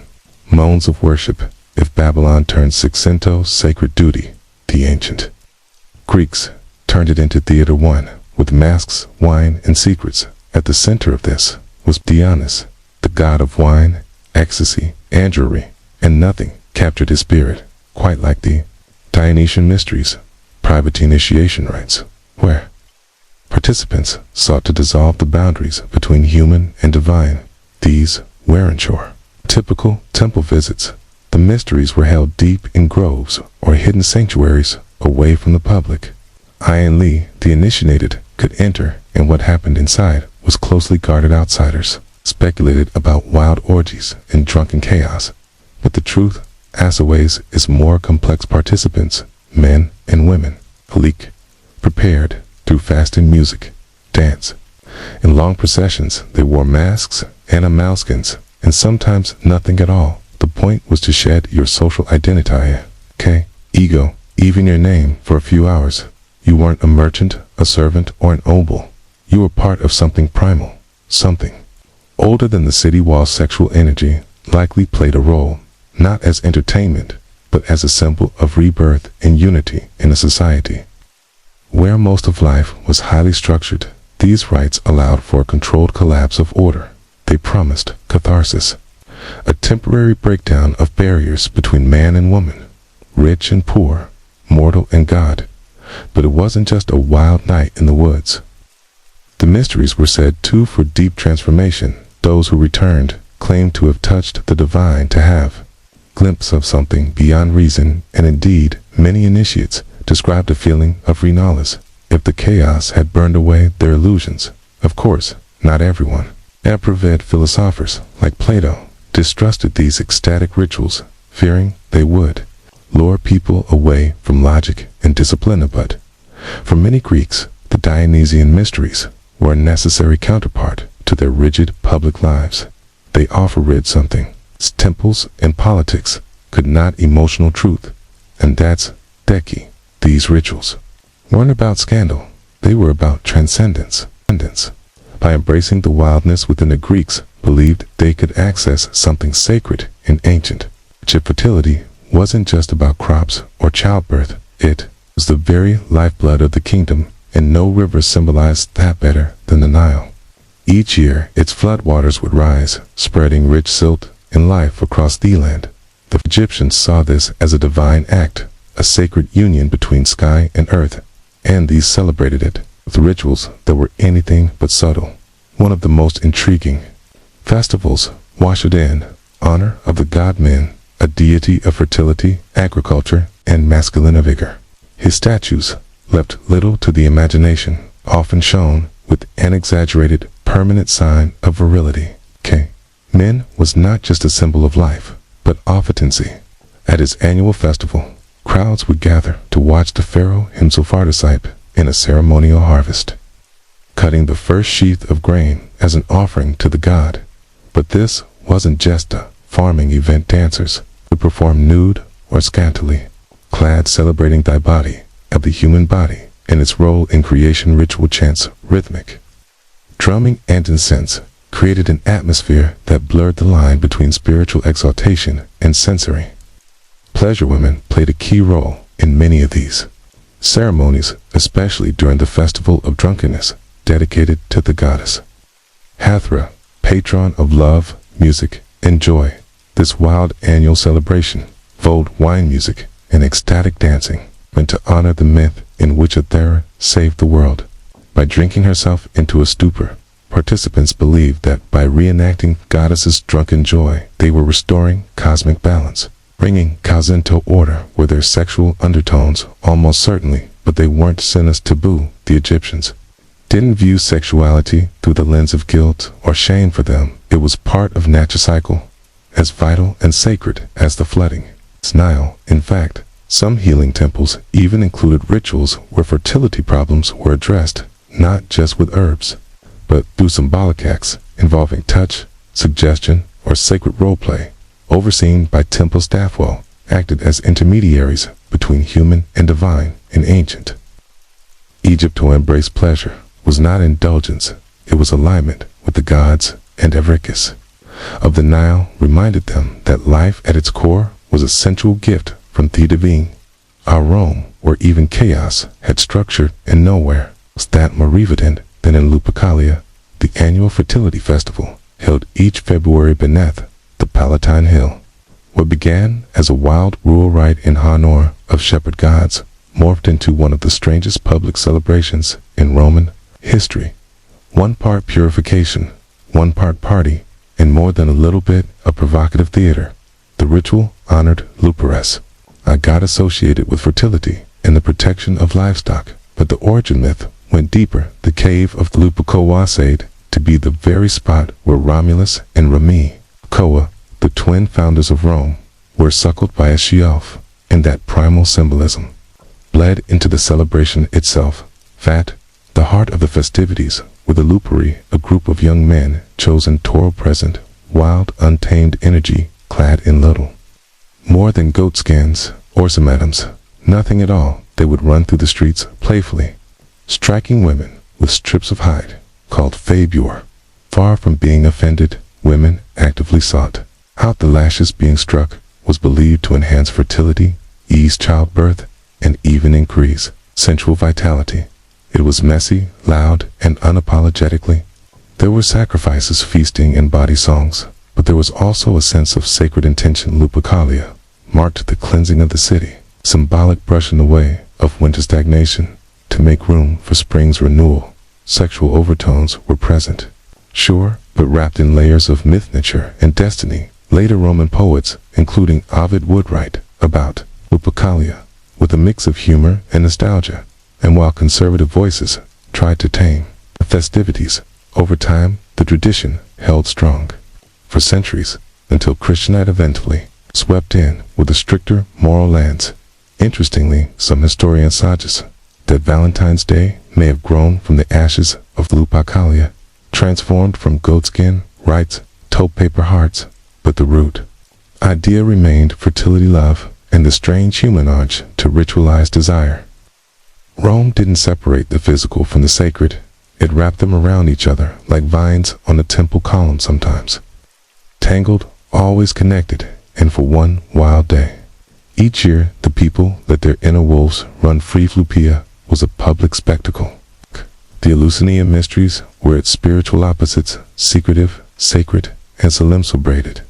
moans of worship. If Babylon turned sex into sacred duty, the ancient Greeks turned it into theater. One with masks, wine, and secrets. At the center of this was Dionysus, the god of wine, ecstasy, and jewelry, and nothing captured his spirit quite like the Dionysian mysteries, private initiation rites, where participants sought to dissolve the boundaries between human and divine. These weren't sure typical temple visits. The mysteries were held deep in groves or hidden sanctuaries away from the public. Only the initiated could enter, and what happened inside was closely guarded. Outsiders speculated about wild orgies and drunken chaos, but the truth, as always, is more complex. Participants, men and women, alike, prepared through fasting, music, dance, in long processions. They wore masks and animalskins, and sometimes nothing at all. The point was to shed your social identity, ego, even your name, for a few hours. You weren't a merchant, a servant, or an oboe. You were part of something primal, something older than the city walls. Sexual energy likely played a role, not as entertainment, but as a symbol of rebirth and unity in a society where most of life was highly structured. These rites allowed for a controlled collapse of order. They promised catharsis, a temporary breakdown of barriers between man and woman, rich and poor, mortal and God. But it wasn't just a wild night in the woods. The mysteries were said to for deep transformation. Those who returned claimed to have touched the divine, to have glimpse of something beyond reason, and indeed, many initiates described a feeling of renounced if the chaos had burned away their illusions. Of course, not everyone. Approvet philosophers, like Plato, distrusted these ecstatic rituals, fearing they would lure people away from logic and discipline. But for many Greeks, the Dionysian mysteries were a necessary counterpart to their rigid public lives. They offered something temples and politics could not: emotional truth. And that's Deki. These rituals weren't about scandal, they were about transcendence. By embracing the wildness within, the Greeks believed they could access something sacred and ancient. Fertility wasn't just about crops or childbirth, it was the very lifeblood of the kingdom, and no river symbolized that better than the Nile. Each year, its floodwaters would rise, spreading rich silt and life across the land. The Egyptians saw this as a divine act, a sacred union between sky and earth, and these celebrated it with rituals that were anything but subtle. One of the most intriguing festivals ushered in honor of the god Men, a deity of fertility, agriculture, and masculine vigor. His statues left little to the imagination, often shown with an exaggerated, permanent sign of virility. Men was not just a symbol of life, but offertancy. At his annual festival, crowds would gather to watch the pharaoh himself participate in a ceremonial harvest, cutting the first sheath of grain as an offering to the god. But this wasn't just a farming event. Dancers would perform nude or scantily clad, celebrating the body of the human body and its role in creation. Ritual chants, rhythmic drumming, and incense created an atmosphere that blurred the line between spiritual exaltation and sensory pleasure. Women played a key role in many of these ceremonies, especially during the festival of drunkenness, dedicated to the goddess Hathra, patron of love, music, and joy. This wild annual celebration involved wine music and ecstatic dancing, meant to honor the myth in which Athera saved the world by drinking herself into a stupor. Participants believed that by reenacting goddesses' drunken joy, they were restoring cosmic balance, bringing chaos into order. Were there sexual undertones? Almost certainly, but they weren't seen as taboo. The Egyptians didn't view sexuality through the lens of guilt or shame. For them, it was part of natural cycle, as vital and sacred as the flooding Nile. In fact, some healing temples even included rituals where fertility problems were addressed, not just with herbs, but through symbolic acts involving touch, suggestion, or sacred roleplay. Overseen by temple staff, acted as intermediaries between human and divine. In ancient Egypt, to embrace pleasure was not indulgence, it was alignment with the gods, and Evrikis of the Nile reminded them that life at its core was a sensual gift from the divine. Our Rome, where even chaos had structure and nowhere, was that more evident than in Lupercalia, the annual fertility festival held each February beneath the Palatine Hill. What began as a wild rural rite in honor of shepherd gods morphed into one of the strangest public celebrations in Roman history. One part purification, one part party, and more than a little bit of provocative theater. The ritual honored Luperus, a god associated with fertility and the protection of livestock, but the origin myth went deeper. The cave of Luperco was said to be the very spot where Romulus and Remi, Coa, the twin founders of Rome, were suckled by a she-elf, and that primal symbolism bled into the celebration itself. Fat, the heart of the festivities, were the Luperi, a group of young men chosen Toro present, wild, untamed energy, clad in little more than goat skins or somatums, nothing at all. They would run through the streets playfully, striking women with strips of hide, called fabure. Far from being offended, women actively sought out the lashes. Being struck was believed to enhance fertility, ease childbirth, and even increase sensual vitality. It was messy, loud, and unapologetically. There were sacrifices, feasting, and body songs, but there was also a sense of sacred intention. Lupercalia marked the cleansing of the city, symbolic brushing away of winter stagnation to make room for spring's renewal. sexual overtones were present. Sure, but wrapped in layers of myth, nature, and destiny. Later Roman poets, including Ovid, would write about Lupercalia with a mix of humor and nostalgia. And while conservative voices tried to tame the festivities, over time the tradition held strong for centuries until Christianity eventually swept in with a stricter moral lens. Interestingly, some historians suggest that Valentine's Day may have grown from the ashes of Lupercalia, transformed from goatskin rites, taupe paper hearts, but the root idea remained fertility, love, and the strange human urge to ritualize desire. Rome didn't separate the physical from the sacred. It wrapped them around each other like vines on a temple column, sometimes tangled, always connected, and for one wild day. Each year, the people let their inner wolves run free. Flupia was a public spectacle. The Eleusinian mysteries were its spiritual opposites, secretive, sacred, and solemn, celebrated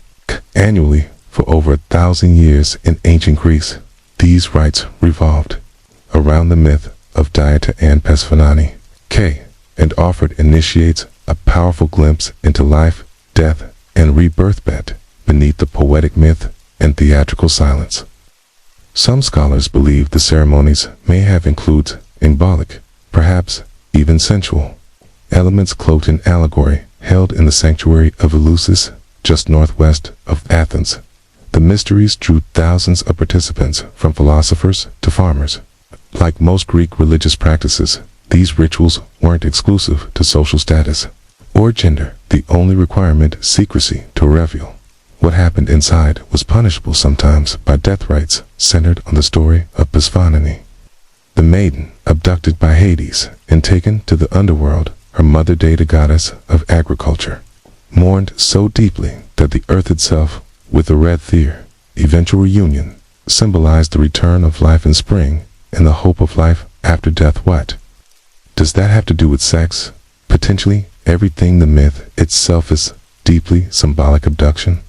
annually for over 1,000 years in ancient Greece. These rites revolved around the myth of Dieta and Persephone, and offered initiates a powerful glimpse into life, death, and rebirth beneath the poetic myth and theatrical silence. Some scholars believe the ceremonies may have included symbolic, perhaps even sensual, elements cloaked in allegory, held in the sanctuary of Eleusis, just northwest of Athens. The mysteries drew thousands of participants, from philosophers to farmers. Like most Greek religious practices, these rituals weren't exclusive to social status or gender. The only requirement, secrecy to reveal what happened inside, was punishable sometimes by death rites centered on the story of Persephone, the maiden abducted by Hades and taken to the underworld. Her mother, Data, goddess of agriculture, mourned so deeply that the earth itself, with a red tear, eventual reunion, symbolized the return of life in spring and the hope of life after death. What does that have to do with sex? Potentially everything. The myth itself is deeply symbolic: abduction,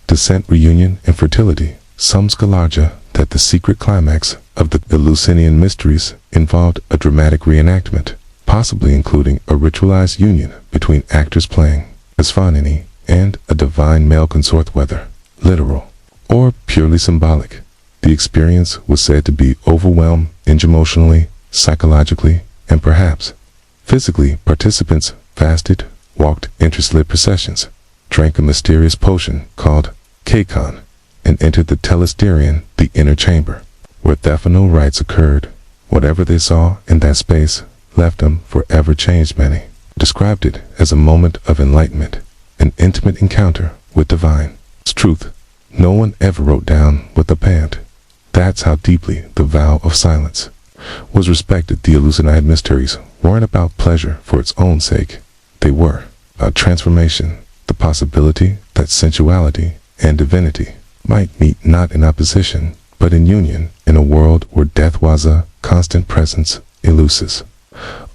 descent, reunion, and fertility. Some scholars argue that the secret climax of the Eleusinian mysteries involved a dramatic reenactment, possibly including a ritualized union between actors playing Persephone and a divine male consort. Whether literal or purely symbolic, the experience was said to be overwhelming emotionally, psychologically, and perhaps physically. Participants fasted, walked interest-lit processions, drank a mysterious potion called Kakon, and entered the telesterion, the inner chamber, where thefanal rites occurred. Whatever they saw in that space left them forever changed. Many described it as a moment of enlightenment, an intimate encounter with divine truth. No one ever wrote down what the pant. That's how deeply the vow of silence was respected. The Eleusinian mysteries weren't about pleasure for its own sake. They were about transformation, the possibility that sensuality and divinity might meet not in opposition, but in union. In a world where death was a constant presence, Eleusis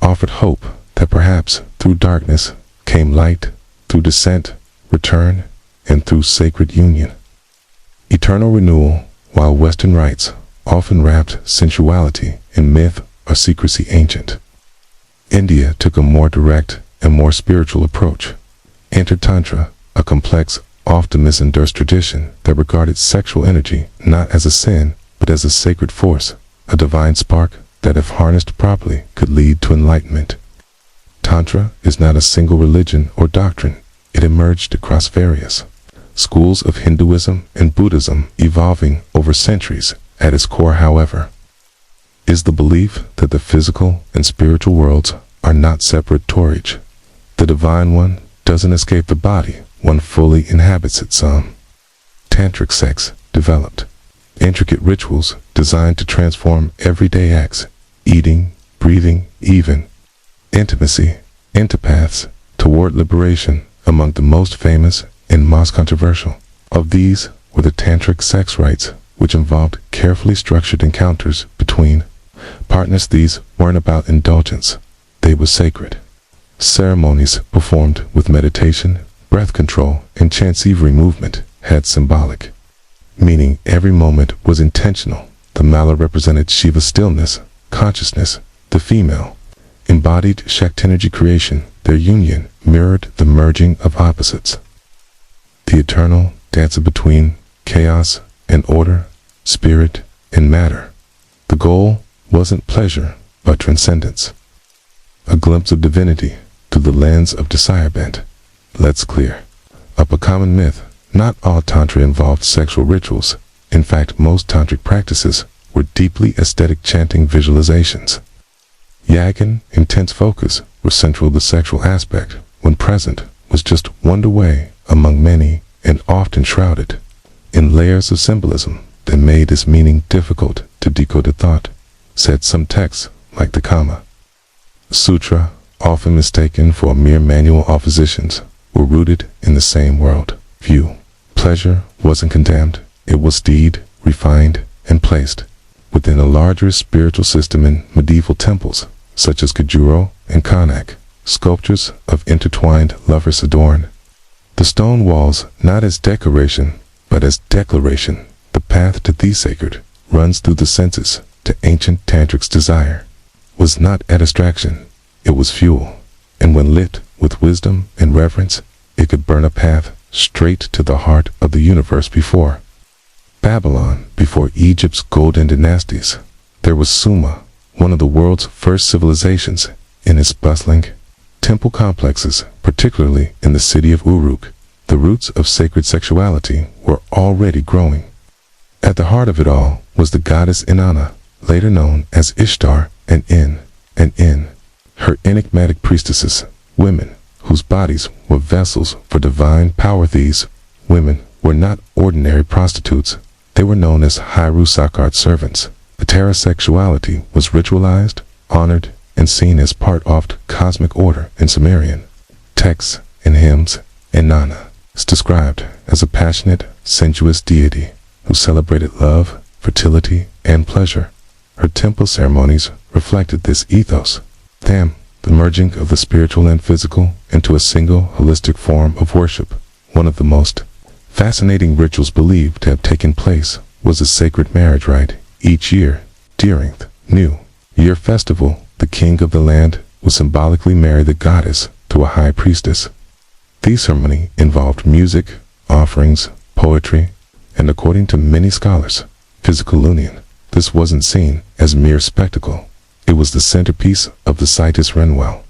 offered hope that perhaps through darkness came light, through descent, return, and through sacred union, eternal renewal. While Western rites often wrapped sensuality in myth or secrecy, ancient India took a more direct and more spiritual approach. Entered Tantra, a complex, often misunderstood tradition that regarded sexual energy not as a sin, but as a sacred force, a divine spark that, if harnessed properly, could lead to enlightenment. Tantra is not a single religion or doctrine. It emerged across various schools of Hinduism and Buddhism, evolving over centuries. At its core, however, is the belief that the physical and spiritual worlds are not separate territories. The divine one doesn't escape the body, one fully inhabits it. Some tantric sects developed intricate rituals designed to transform everyday acts, eating, breathing, even intimacy, into paths toward liberation. Among the most famous and most controversial of these were the tantric sex rites, which involved carefully structured encounters between partners. These weren't about indulgence, they were sacred ceremonies performed with meditation, breath control, and chance. Every movement had symbolic meaning. Every moment was intentional. The mala represented Shiva's stillness, consciousness. The female embodied Shakti energy creation. Their union mirrored the merging of opposites. The eternal dance between chaos and order, spirit and matter. The goal wasn't pleasure, but transcendence. A glimpse of divinity through the lens of desire bent. Let's clear up a common myth. Not all Tantra involved sexual rituals. In fact, most tantric practices were deeply aesthetic chanting visualizations. Yagin, intense focus, were central. The sexual aspect, when present, was just one way among many and often shrouded in layers of symbolism that made its meaning difficult to decode. Thought, said some texts, like the Kama Sutra, often mistaken for a mere manual of physicians, were rooted in the same world view. Pleasure wasn't condemned, it was steadied, refined, and placed within a larger spiritual system. In medieval temples, such as Kajuro and Karnak, sculptures of intertwined lovers adorn the stone walls, not as decoration, but as declaration. The path to the sacred runs through the senses. To ancient tantrics, desire was not a distraction, it was fuel, and when lit with wisdom and reverence, it could burn a path straight to the heart of the universe. Before Babylon, before Egypt's golden dynasties, there was Sumer, one of the world's first civilizations. In its bustling temple complexes, particularly in the city of Uruk, the roots of sacred sexuality were already growing. At the heart of it all was the goddess Inanna, later known as Ishtar, and in her enigmatic priestesses, women whose bodies were vessels for divine power. These women were not ordinary prostitutes. They were known as Hiru Sakart servants. Heterosexuality was ritualized, honored, and seen as part of cosmic order. In Sumerian texts and hymns, Inanna is described as a passionate, sensuous deity who celebrated love, fertility, and pleasure. Her temple ceremonies reflected this ethos. The merging of the spiritual and physical into a single holistic form of worship. One of the most fascinating rituals believed to have taken place was a sacred marriage rite. Each year, during the New Year festival, the king of the land would symbolically marry the goddess to a high priestess. The ceremony involved music, offerings, poetry, and according to many scholars, physical union. This wasn't seen as mere spectacle. It was the centerpiece of the Citus Renwell.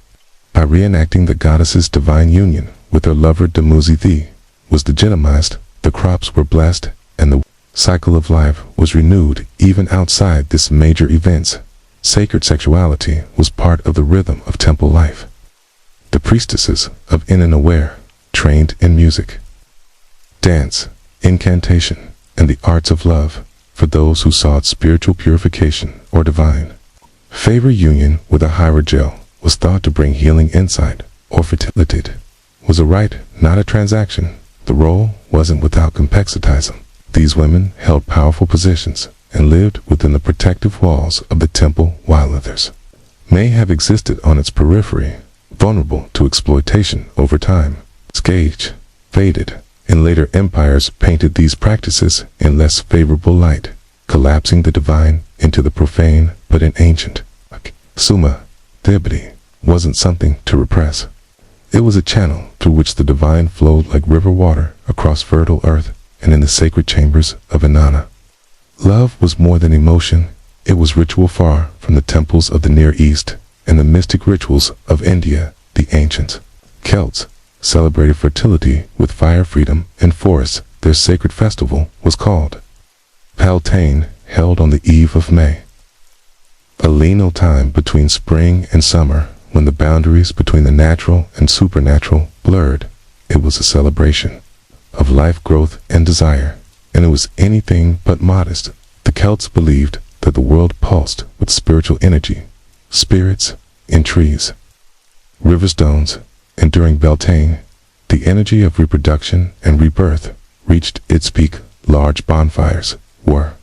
By reenacting the goddess's divine union with her lover Dumuzi, the was legitimized, the crops were blessed, and the cycle of life was renewed. Even outside this major events, sacred sexuality was part of the rhythm of temple life. The priestesses of Inanna were trained in music, dance, incantation, and the arts of love for those who sought spiritual purification or divine favor. Union with a hierogel was thought to bring healing, insight, or fertility. It was a rite, not a transaction. The role wasn't without complexitism. These women held powerful positions and lived within the protective walls of the temple, while others may have existed on its periphery, vulnerable to exploitation. Over time, Skage faded, and later empires painted these practices in less favorable light, collapsing the divine into the profane. But in ancient Sumer, divinity wasn't something to repress. It was a channel through which the divine flowed like river water across fertile earth. And in the sacred chambers of Inanna, love was more than emotion, it was ritual. Far from the temples of the Near East and the mystic rituals of India, the ancient Celts celebrated fertility with fire, freedom, and forests. Their sacred festival was called Beltane, held on the eve of May, a liminal time between spring and summer, when the boundaries between the natural and supernatural blurred. It was a celebration of life, growth, and desire, and it was anything but modest. The Celts believed that the world pulsed with spiritual energy, spirits in trees, river stones, and during Beltane, the energy of reproduction and rebirth reached its peak. Large bonfires were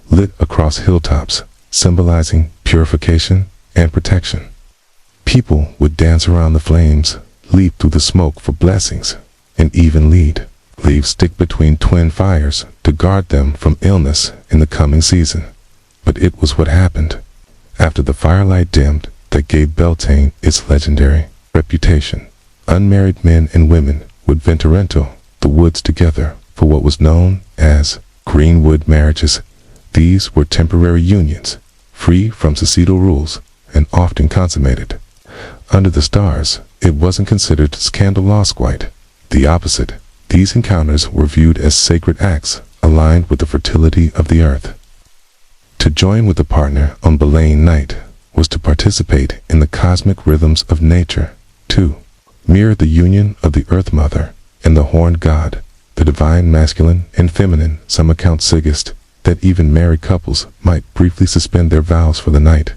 lit across hilltops, symbolizing purification and protection. People would dance around the flames, leap through the smoke for blessings, and even leave stick between twin fires to guard them from illness in the coming season. But it was what happened after the firelight dimmed, that gave Beltane its legendary reputation. Unmarried men and women would venture into the woods together for what was known as greenwood marriages. These were temporary unions, free from societal rules, and often consummated under the stars. It wasn't considered scandalous, quite the opposite. These encounters were viewed as sacred acts aligned with the fertility of the earth. To join with a partner on Beltane night was to participate in the cosmic rhythms of nature, to mirror the union of the Earth Mother and the horned god, the divine masculine and feminine. Some accounts suggest that even married couples might briefly suspend their vows for the night,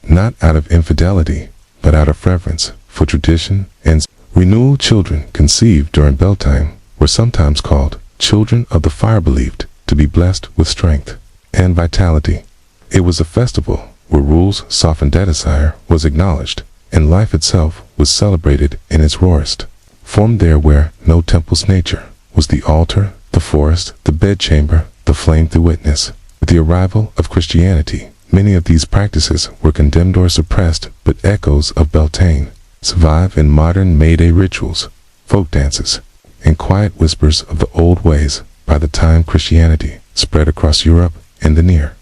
not out of infidelity, but out of reverence for tradition and renewal. Children conceived during Beltane were sometimes called children of the fire, believed to be blessed with strength and vitality. It was a festival where rules softened, desire was acknowledged, and life itself was celebrated in its rawest form. There where no temple's nature was the altar, the forest, the bedchamber, the flame through witness. With the arrival of Christianity, many of these practices were condemned or suppressed, but echoes of Beltane survive in modern May Day rituals, folk dances, and quiet whispers of the old ways. By the time Christianity spread across Europe and the Near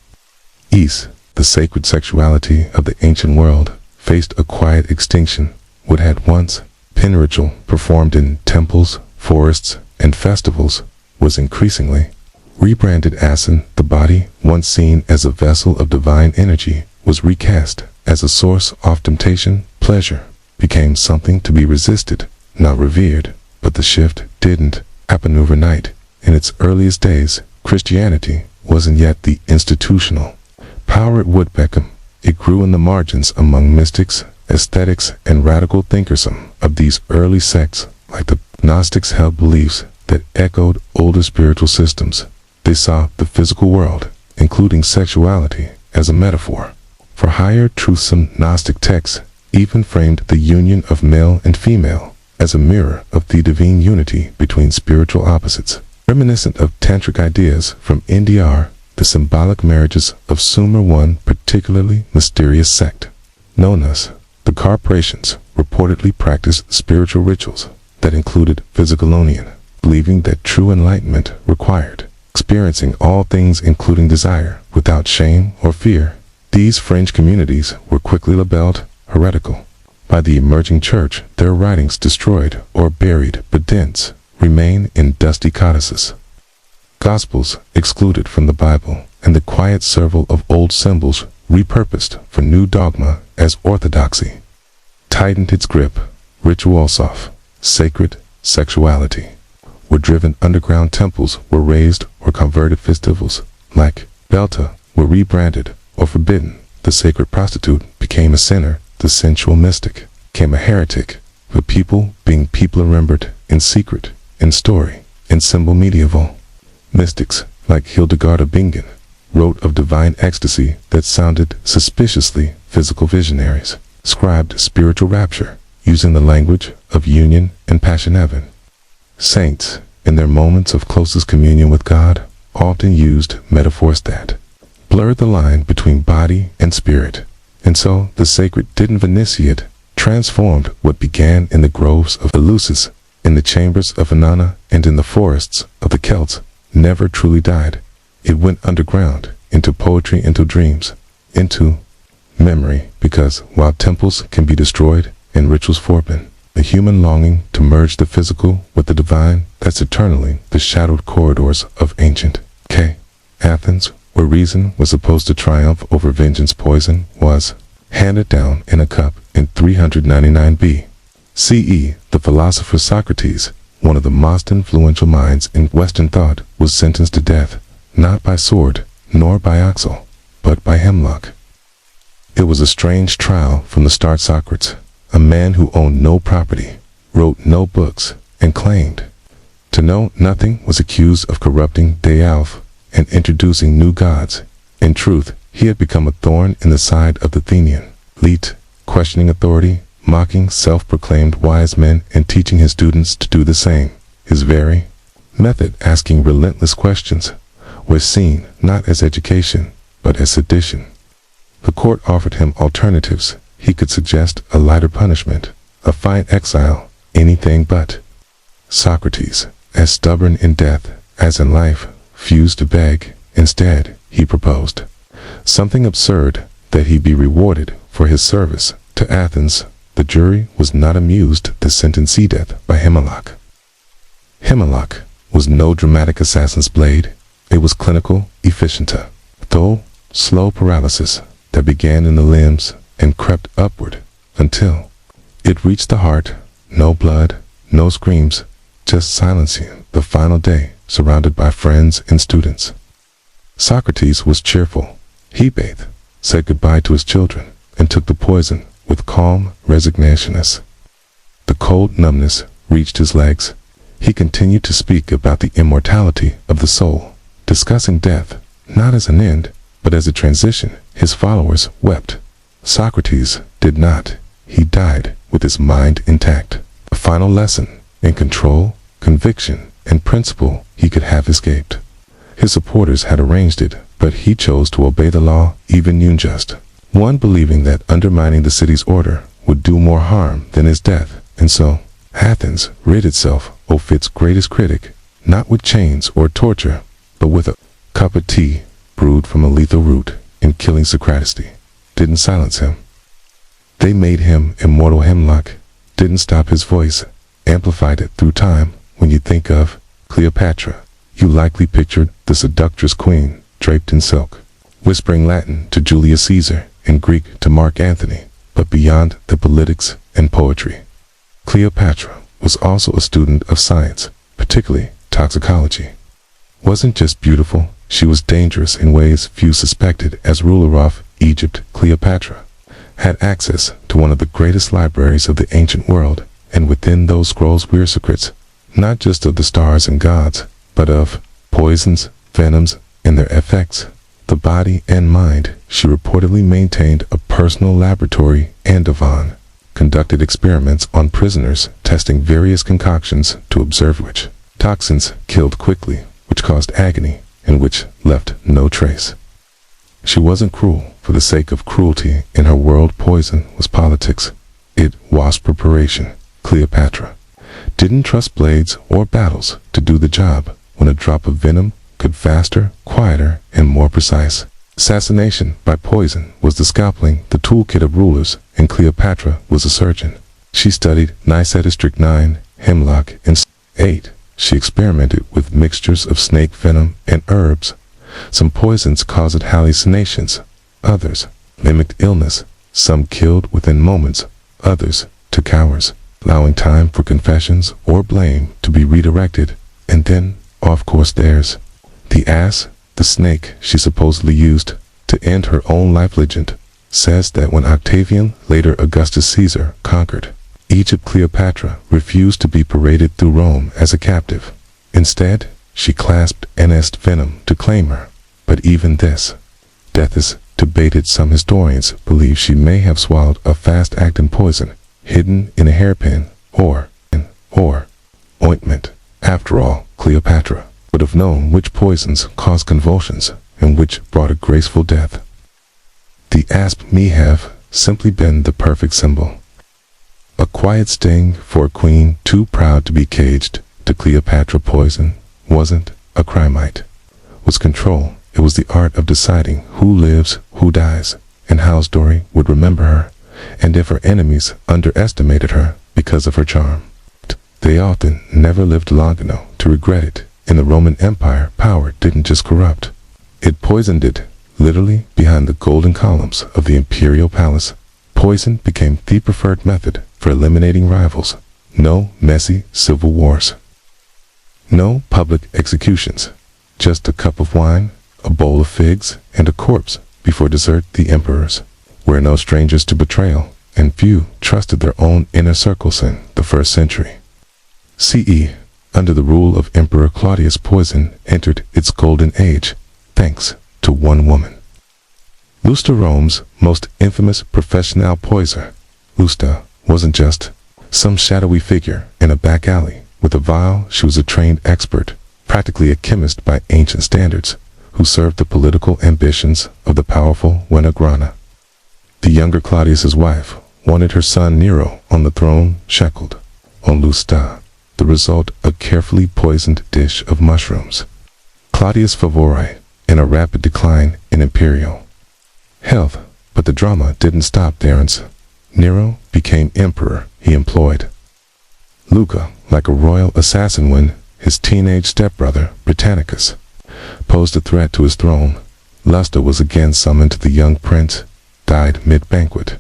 East, the sacred sexuality of the ancient world faced a quiet extinction. What had once been ritual performed in temples, forests, and festivals was increasingly rebranded as sin. The body, once seen as a vessel of divine energy, was recast as a source of temptation. Pleasure became something to be resisted, not revered. But the shift didn't happen overnight. In its earliest days, Christianity wasn't yet the institutional power it would become. It grew in the margins among mystics, ascetics, and radical thinkers. Some of these early sects, like the Gnostics, held beliefs that echoed older spiritual systems. They saw the physical world, including sexuality, as a metaphor for higher truths. Some Gnostic texts even framed the union of male and female as a mirror of the divine unity between spiritual opposites. Reminiscent of tantric ideas from India are the symbolic marriages of Sumer. One particularly mysterious sect, known as the Corporations, reportedly practiced spiritual rituals that included physical union, believing that true enlightenment required experiencing all things, including desire, without shame or fear. These fringe communities were quickly labeled heretical by the emerging church, their writings destroyed or buried, but dents remain in dusty codices. Gospels excluded from the Bible, and the quiet serval of old symbols repurposed for new dogma as orthodoxy tightened its grip. Rituals of sacred sexuality were driven. Underground temples were raised or converted. Festivals like Belta were rebranded or forbidden. The sacred prostitute became a sinner. The sensual mystic became a heretic. The people being people remembered in secret, in story, in symbol. Medieval mystics like Hildegard of Bingen wrote of divine ecstasy that sounded suspiciously physical. Visionaries scribed spiritual rapture using the language of union and passion. Heaven saints, in their moments of closest communion with God, often used metaphors that blurred the line between body and spirit. And so the sacred initiate transformed what began in the groves of Eleusis, in the chambers of Inanna, and in the forests of the Celts never truly died. It went underground, into poetry, into dreams, into memory, because while temples can be destroyed and rituals forbidden, the human longing to merge the physical with the divine, that's eternally the shadowed corridors of ancient Athens, where reason was supposed to triumph over vengeance. Poison was handed down in a cup in 399 BCE. The philosopher Socrates, one of the most influential minds in Western thought, was sentenced to death, not by sword, nor by oxal, but by hemlock. It was a strange trial from the start. Socrates, a man who owned no property, wrote no books, and claimed to know nothing, was accused of corrupting the Alpha and introducing new gods. In truth, he had become a thorn in the side of the Athenian elite, questioning authority, mocking self-proclaimed wise men, and teaching his students to do the same. His very method, asking relentless questions, was seen not as education, but as sedition. The court offered him alternatives. he could suggest a lighter punishment, a fine exile, anything but. Socrates, as stubborn in death as in life, refused to beg. Instead, he proposed something absurd, that he be rewarded for his service to Athens. The jury was not amused to sentence death by Hemlock. Hemlock was no dramatic assassin's blade. It was clinical efficienta, though slow paralysis that began in the limbs and crept upward until it reached the heart. No blood, no screams, just silencing the final day, surrounded by friends and students. Socrates was cheerful. He bathed, said goodbye to his children, and took the poison with calm resignation. As the cold numbness reached his legs, he continued to speak about the immortality of the soul, discussing death not as an end, but as a transition. His followers wept. Socrates did not. He died with his mind intact. A final lesson in control, conviction, and principle. He could have escaped. His supporters had arranged it, but he chose to obey the law, even unjust. One believing that undermining the city's order would do more harm than his death. And so, Athens rid itself of its greatest critic, not with chains or torture, but with a cup of tea brewed from a lethal root. And killing Socrates didn't silence him. They made him immortal. Hemlock didn't stop his voice, amplified it through time. When you think of Cleopatra, you likely pictured the seductress queen, draped in silk, whispering Latin to Julius Caesar and Greek to Mark Antony. But beyond the politics and poetry, Cleopatra was also a student of science, particularly toxicology. Wasn't just beautiful, she was dangerous in ways few suspected. As ruler of Egypt, Cleopatra had access to one of the greatest libraries of the ancient world, and within those scrolls were secrets, not just of the stars and gods, but of poisons, venoms, and their effects, the body and mind. She reportedly maintained a personal laboratory and Devon conducted experiments on prisoners, testing various concoctions to observe which toxins killed quickly, which caused agony, and which left no trace. She wasn't cruel for the sake of cruelty. In her world, poison was politics. It was preparation. Cleopatra didn't trust blades or battles to do the job. When a drop of venom could faster, quieter, and more precise. Assassination by poison was the scalping, the toolkit of rulers, and Cleopatra was a surgeon. She studied Niceta strychnine, hemlock, and 8. She experimented with mixtures of snake venom and herbs. Some poisons caused hallucinations, others mimicked illness. Some killed within moments, others took hours, allowing time for confessions or blame to be redirected. And then, of course, there's the ass, the snake she supposedly used to end her own life. Legend says that when Octavian, later Augustus Caesar, conquered Egypt, Cleopatra refused to be paraded through Rome as a captive. Instead, she clasped Anest venom to claim her. But even this death is debated. Some historians believe she may have swallowed a fast-acting poison hidden in a hairpin or ointment. After all, Cleopatra would have known which poisons caused convulsions and which brought a graceful death. The asp may have simply been the perfect symbol. A quiet sting for a queen too proud to be caged. To Cleopatra, poison wasn't a crime, it was control. It was the art of deciding who lives, who dies, and how story would remember her, and if her enemies underestimated her because of her charm. They often never lived long enough to regret it. In the Roman Empire, power didn't just corrupt, it poisoned it. Literally, behind the golden columns of the imperial palace, poison became the preferred method for eliminating rivals. No messy civil wars. No public executions. Just a cup of wine, a bowl of figs, and a corpse before dessert. The emperors were no strangers to betrayal, and few trusted their own inner circles. In the 1st century CE, under the rule of Emperor Claudius, poison entered its golden age, thanks to one woman. Lusta, Rome's most infamous professional poisoner. Lusta wasn't just some shadowy figure in a back alley with a vial. She was a trained expert, practically a chemist by ancient standards, who served the political ambitions of the powerful Wenagrana. The younger Claudius's wife wanted her son Nero on the throne, shackled on Lusta, the result a carefully poisoned dish of mushrooms. Claudius Favori, in a rapid decline in imperial health, but the drama didn't stop there. Nero became emperor. He employed Luca like a royal assassin when his teenage stepbrother, Britannicus, posed a threat to his throne. Lusta was again summoned. The young prince died mid-banquet.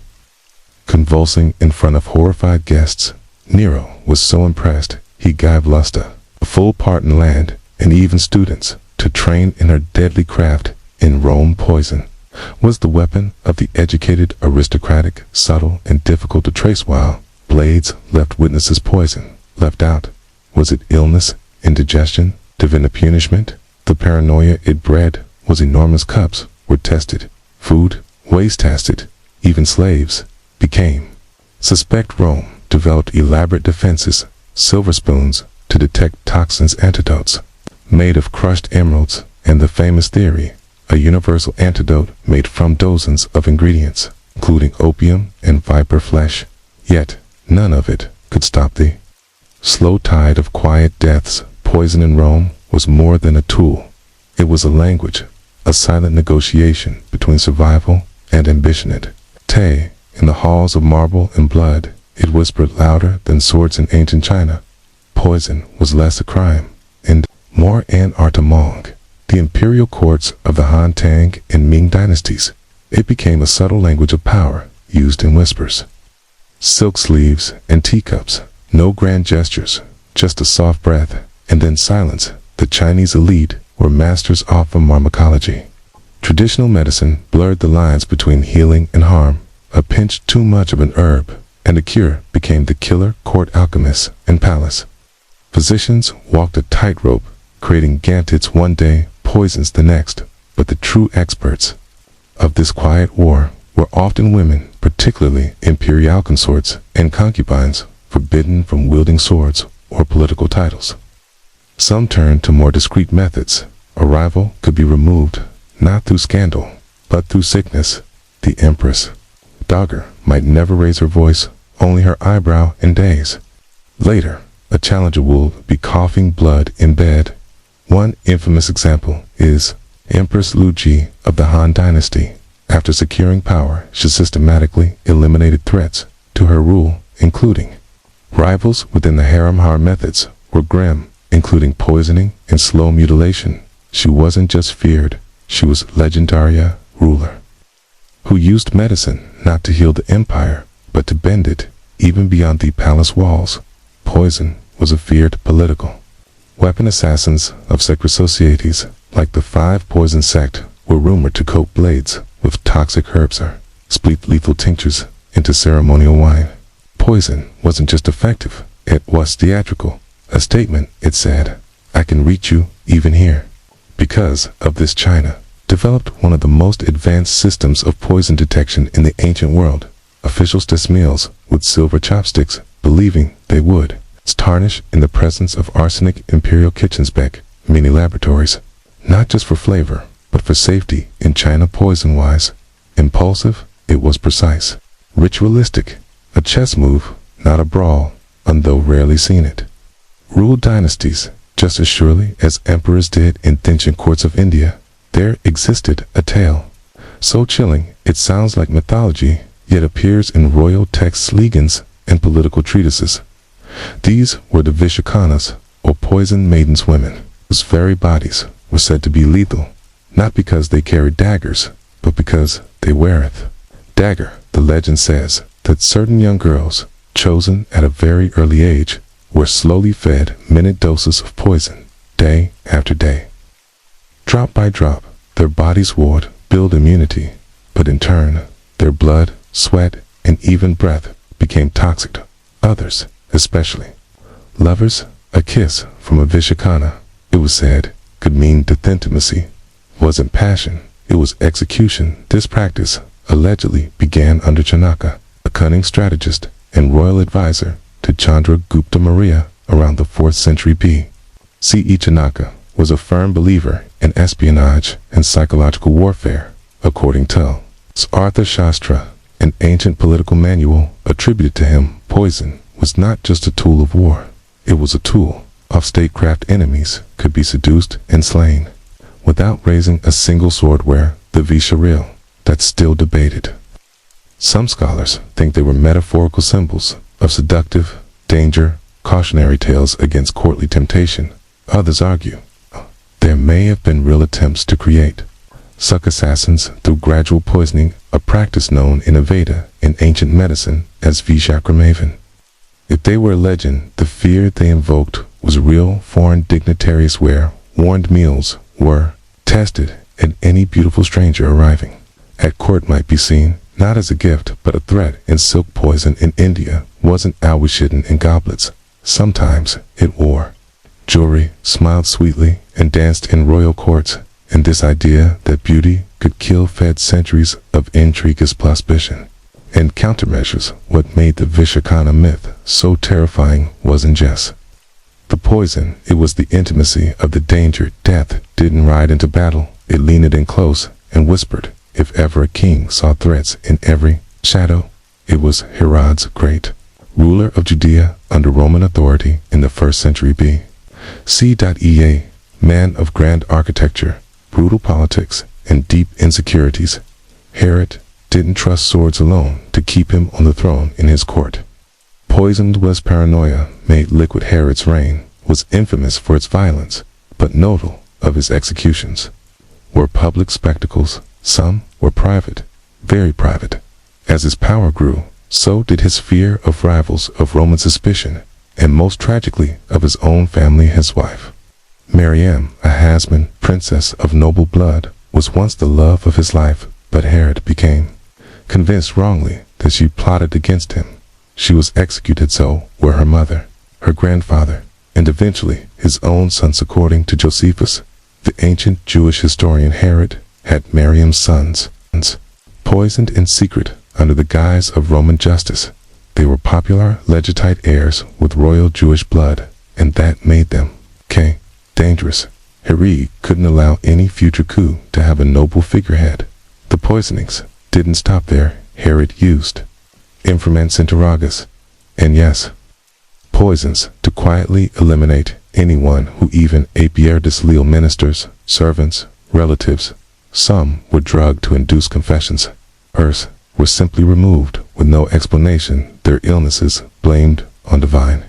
Convulsing in front of horrified guests, Nero was so impressed he gave Lusta a full pardon, land, and even students to train in her deadly craft. In Rome, poison was the weapon of the educated aristocratic, subtle and difficult to trace, while blades left witnesses poison. Left out, was it illness, indigestion, divine punishment? The paranoia it bred was enormous. Cups were tested, food waste tested, even slaves became suspect. Rome developed elaborate defenses, silver spoons to detect toxins, antidotes made of crushed emeralds, and the famous theory, a universal antidote made from dozens of ingredients, including opium and viper flesh. Yet, none of it could stop the slow tide of quiet deaths. Poison in Rome was more than a tool. It was a language, a silent negotiation between survival and ambition. In the halls of marble and blood, it whispered louder than swords in ancient China. Poison was less a crime and more an art among the imperial courts of the Han, Tang, and Ming dynasties. It became a subtle language of power, used in whispers, silk sleeves, and teacups. No grand gestures, just a soft breath, and then silence. The Chinese elite were masters of pharmacology. Traditional medicine blurred the lines between healing and harm. A pinch too much of an herb, and a cure became the killer. Court alchemists and palace physicians walked a tightrope, creating gantids one day, poisons the next. But the true experts of this quiet war were often women, particularly imperial consorts and concubines, forbidden from wielding swords or political titles. Some turned to more discreet methods. A rival could be removed, not through scandal, but through sickness. The empress Dagger might never raise her voice, only her eyebrow in days. Later, a challenger would be coughing blood in bed. One infamous example is Empress Lu Ji of the Han Dynasty. After securing power, she systematically eliminated threats to her rule, including rivals within the harem. Her methods were grim, including poisoning and slow mutilation. She wasn't just feared, she was legendary ruler who used medicine not to heal the empire, but to bend it, even beyond the palace walls. Poison was a feared political weapon. Assassins of secret societies, like the Five Poison Sect, were rumored to coat blades with toxic herbs or split lethal tinctures into ceremonial wine. Poison wasn't just effective, it was theatrical. A statement, it said, "I can reach you, even here." Because of this, China developed one of the most advanced systems of poison detection in the ancient world. Officials test meals with silver chopsticks, believing they would tarnish in the presence of arsenic. Imperial kitchens beck mini laboratories, not just for flavor, but for safety. In China, poison-wise, impulsive, it was precise. Ritualistic, a chess move, not a brawl, and though rarely seen it. Ruled dynasties, just as surely as emperors did. In ancient courts of India, there existed a tale so chilling it sounds like mythology, yet appears in royal texts, legends, and political treatises. These were the Vishakanas, or poison maidens, women whose very bodies were said to be lethal, not because they carried daggers, but because they weareth dagger. The legend says that certain young girls, chosen at a very early age, were slowly fed minute doses of poison, day after day. Drop by drop, their bodies would build immunity, but in turn, their blood, sweat, and even breath became toxic to others, especially lovers. A kiss from a Vishakana, it was said, could mean death. Intimacy wasn't passion, it was execution. This practice allegedly began under Chanaka, a cunning strategist and royal advisor to Chandragupta Maurya around the 4th century B.C. Chanaka was a firm believer in espionage and psychological warfare. According to Arthashastra an ancient political manual attributed to him. Poison was not just a tool of war. It was a tool of statecraft. Enemies could be seduced and slain without raising a single sword. Where the Visha real? That's still debated. Some scholars think they were metaphorical symbols of seductive danger, cautionary tales against courtly temptation. Others argue there may have been real attempts to create suck assassins through gradual poisoning, a practice known in Aveda in ancient medicine as Vishakramavin. If they were a legend, the fear they invoked was real. Foreign dignitaries where warned meals were tested, and any beautiful stranger arriving at court might be seen not as a gift but a threat. In silk poison in India wasn't always hidden in goblets. Sometimes it wore jewelry, smiled sweetly, and danced in royal courts. And this idea that beauty could kill fed centuries of intrigue is suspicion and countermeasures. What made the Vishakana myth so terrifying wasn't just the poison, it was the intimacy of the danger. Death didn't ride into battle, it leaned in close and whispered. If ever a king saw threats in every shadow, it was Herod's great ruler of Judea under Roman authority in the 1st century B.C. Man of grand architecture, brutal politics, and deep insecurities, Herod didn't trust swords alone to keep him on the throne in his court. Poisoned was paranoia made liquid. Herod's reign was infamous for its violence, but notable of his executions were public spectacles. Some were private, very private. As his power grew, so did his fear of rivals, of Roman suspicion, and most tragically of his own family. His wife, Mariam, a Hasmonean princess of noble blood, was once the love of his life, but Herod became convinced wrongly that she plotted against him. She was executed. So were her mother, her grandfather, and eventually his own sons. According to Josephus, the ancient Jewish historian, Herod had Mariam's sons poisoned in secret under the guise of Roman justice. They were popular legitimate heirs with royal Jewish blood, and that made them dangerous. Herod couldn't allow any future coup to have a noble figurehead. The poisonings didn't stop there. Herod used infamans interrogus, and yes, poisons to quietly eliminate anyone who even appeared. Disloyal ministers, servants, relatives. Some were drugged to induce confessions. Others were simply removed with no explanation, their illnesses blamed on divine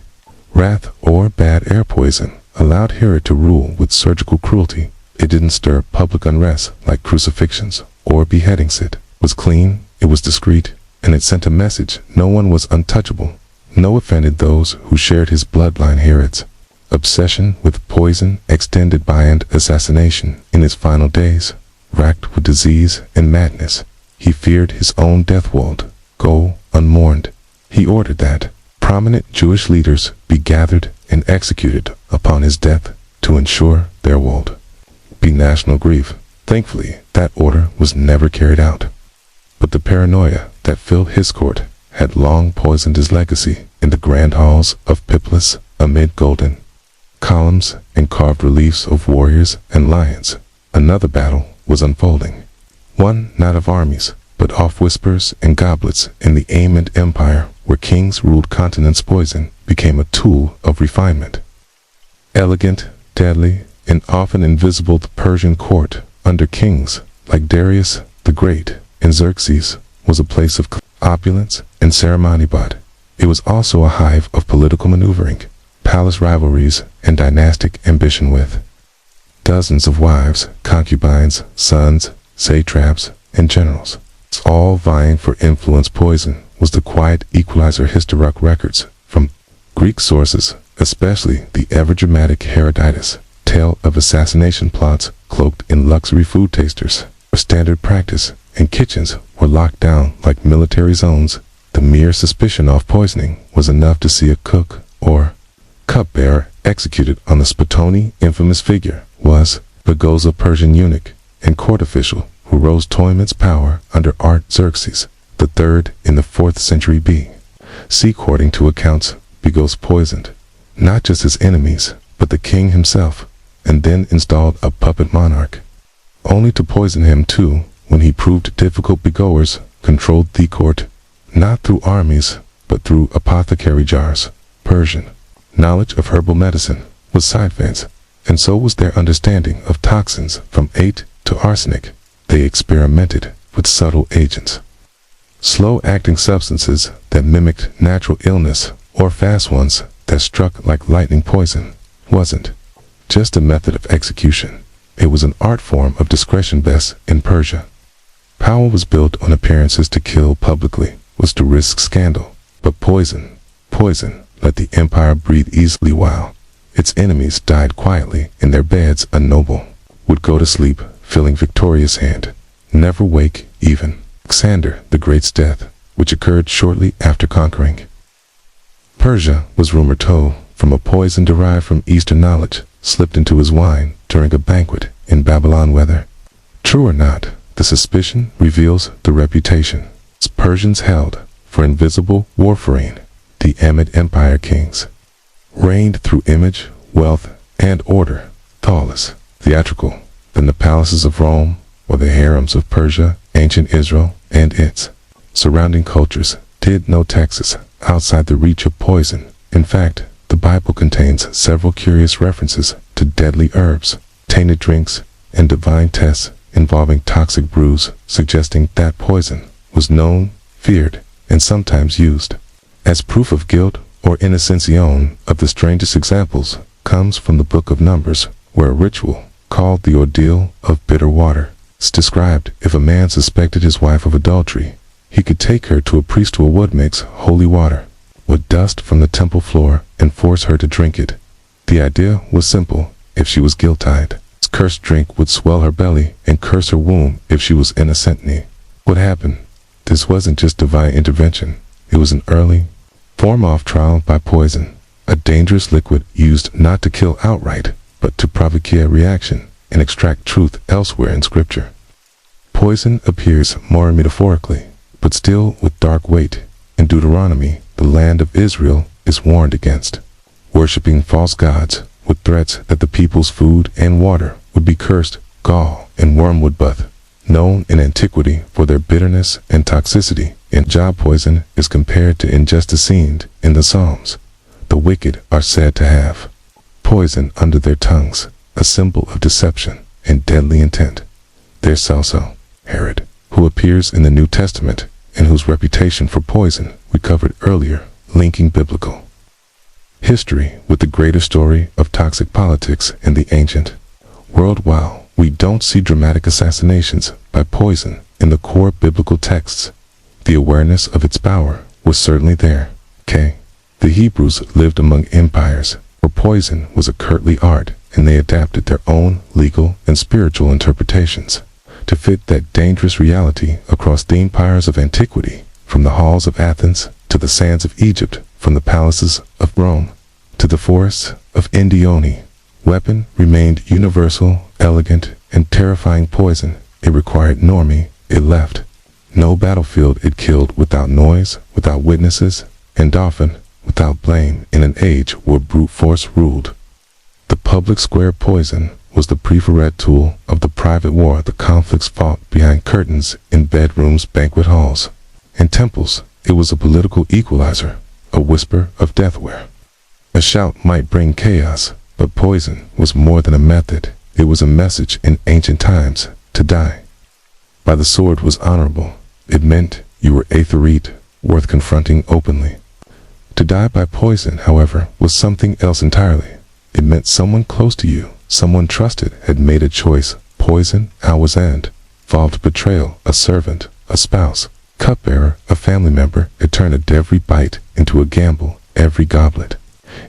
wrath or bad air. Poison allowed Herod to rule with surgical cruelty. It didn't stir public unrest like crucifixions or beheadings. It was clean, it was discreet, and it sent a message. No one was untouchable. No offended those who shared his bloodline. Herod's obsession with poison extended beyond assassination. In his final days, racked with disease and madness, he feared his own death would go unmourned. He ordered that prominent Jewish leaders be gathered and executed upon his death to ensure there would be national grief. Thankfully, that order was never carried out. But the paranoia that filled his court had long poisoned his legacy. In the grand halls of Pyplis, amid golden columns and carved reliefs of warriors and lions, another battle was unfolding. One not of armies, but of whispers and goblets. In the Ambient Empire, where kings ruled continents, poison became a tool of refinement. Elegant, deadly, and often invisible, the Persian court, under kings like Darius the Great and Xerxes, was a place of opulence and ceremony, but it was also a hive of political maneuvering, palace rivalries, and dynastic ambition. With dozens of wives, concubines, sons, satraps, and generals, all vying for influence. Poison was the quiet equalizer. Historic records from Greek sources, especially the ever-dramatic Herodotus tale of assassination plots cloaked in luxury. Food tasters were standard practice, and kitchens were locked down like military zones. The mere suspicion of poisoning was enough to see a cook or cupbearer executed on the Spotoni. Infamous figure was Baghoza, Persian eunuch and court official who rose to immense power under Artaxerxes III in the 4th century B.C. According to accounts, Baghoza poisoned not just his enemies, but the king himself, and then installed a puppet monarch, only to poison him too when he proved difficult. Begoers controlled the court, not through armies, but through apothecary jars. Persian knowledge of herbal medicine was side-fence, and so was their understanding of toxins from ate to arsenic. They experimented with subtle agents, slow-acting substances that mimicked natural illness, or fast ones that struck like lightning. Poison wasn't just a method of execution. It was an art form of discretion. Best in Persia, power was built on appearances. To kill publicly was to risk scandal. But poison let the empire breathe easily while its enemies died quietly in their beds. A noble would go to sleep feeling victorious and never wake. Even Alexander the Great's death, which occurred shortly after conquering Persia, was rumored told from a poison derived from Eastern knowledge slipped into his wine during a banquet in Babylon. Whether true or not, the suspicion reveals the reputation Persians held for invisible warfarin. The Ammid Empire kings reigned through image, wealth, and order, thoughtless, theatrical, than the palaces of Rome or the harems of Persia. Ancient Israel and its surrounding cultures did no taxes outside the reach of poison. In fact, the Bible contains several curious references to deadly herbs, tainted drinks, and divine tests involving toxic brews, suggesting that poison was known, feared, and sometimes used as proof of guilt or innocención. Of the strangest examples comes from the Book of Numbers, where a ritual called the ordeal of bitter water is described. If a man suspected his wife of adultery, he could take her to a priest who would mix holy water with dust from the temple floor and force her to drink it. The idea was simple. If she was guilt-tied, this cursed drink would swell her belly and curse her womb. If she was innocent, what happened? This wasn't just divine intervention. It was an early form of trial by poison, a dangerous liquid used not to kill outright, but to provoke a reaction and extract truth. Elsewhere in Scripture, poison appears more metaphorically, but still with dark weight. In Deuteronomy, the land of Israel is warned against worshipping false gods, with threats that the people's food and water would be cursed. Gall and wormwood, both known in antiquity for their bitterness and toxicity. In Job, poison is compared to injustice seen in the Psalms. The wicked are said to have poison under their tongues, a symbol of deception and deadly intent. There's also Herod, who appears in the New Testament and whose reputation for poison we covered earlier, linking biblical history with the greater story of toxic politics in the ancient world. While we don't see dramatic assassinations by poison in the core biblical texts, the awareness of its power was certainly there. The Hebrews lived among empires where poison was a courtly art, and they adapted their own legal and spiritual interpretations to fit that dangerous reality across the empires of antiquity, from the halls of Athens to the sands of Egypt, from the palaces of Rome to the forests of Indione. Weapon remained universal, elegant, and terrifying. Poison, it required normie, it left no battlefield. It killed without noise, without witnesses, and often without blame. In an age where brute force ruled the public square, poison was the preferred tool of the private war. The conflicts fought behind curtains in bedrooms, banquet halls, and temples. It was a political equalizer, a whisper of death where a shout might bring chaos. But poison was more than a method. It was a message. In ancient times, to die by the sword was honorable. It meant you were unhurried, worth confronting openly. To die by poison, however, was something else entirely. It meant someone close to you, someone trusted, had made a choice. Poison, hours end, involved betrayal, a servant, a spouse, cupbearer, a family member. It turned every bite into a gamble, every goblet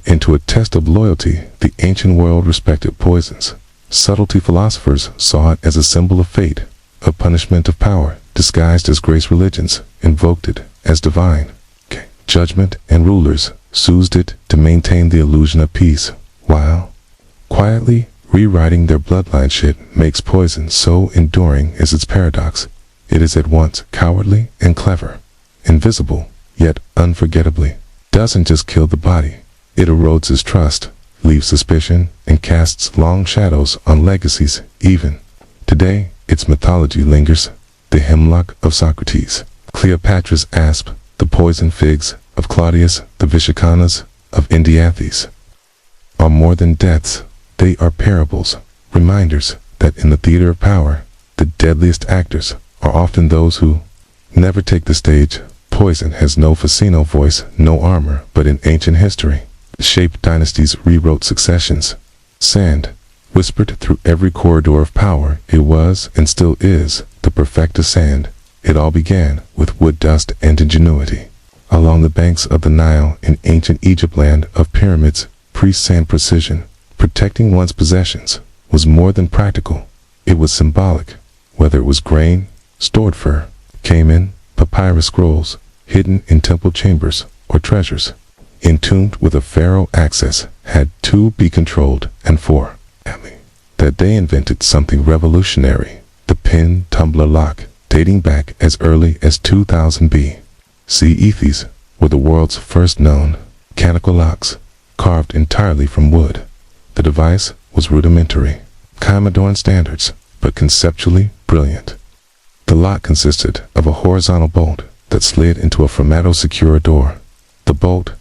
into a test of loyalty. The ancient world respected poison's subtlety. Philosophers saw it as a symbol of fate, a punishment of power, disguised as grace. Religions invoked it as divine judgment, and rulers used it to maintain the illusion of peace, while quietly rewriting their bloodline. Shit makes poison so enduring is its paradox. It is at once cowardly and clever, invisible, yet unforgettably. Doesn't just kill the body, it erodes his trust, leaves suspicion, and casts long shadows on legacies. Even today, its mythology lingers. The hemlock of Socrates, Cleopatra's asp, the poison figs of Claudius, the Vishakhana's of Indiathes, are more than deaths. They are parables, reminders that in the theater of power, the deadliest actors are often those who never take the stage. Poison has no Facino voice, no armor, but in ancient history, shaped dynasties, rewrote successions. Sand whispered through every corridor of power. It was, and still is, the perfecta sand. It all began with wood dust and ingenuity. Along the banks of the Nile in ancient Egypt, land of pyramids, priests and precision, protecting one's possessions, was more than practical. It was symbolic, whether it was grain, stored fur, cayman, papyrus scrolls, hidden in temple chambers, or treasures entombed with a pharaoh. Access had to be controlled, and for that they invented something revolutionary, the pin tumbler lock, dating back as early as 2000 BC. These were the world's first known mechanical locks, carved entirely from wood. The device was rudimentary, Commodore standards, but conceptually brilliant. The lock consisted of a horizontal bolt that slid into a Formato-secure door. The bolt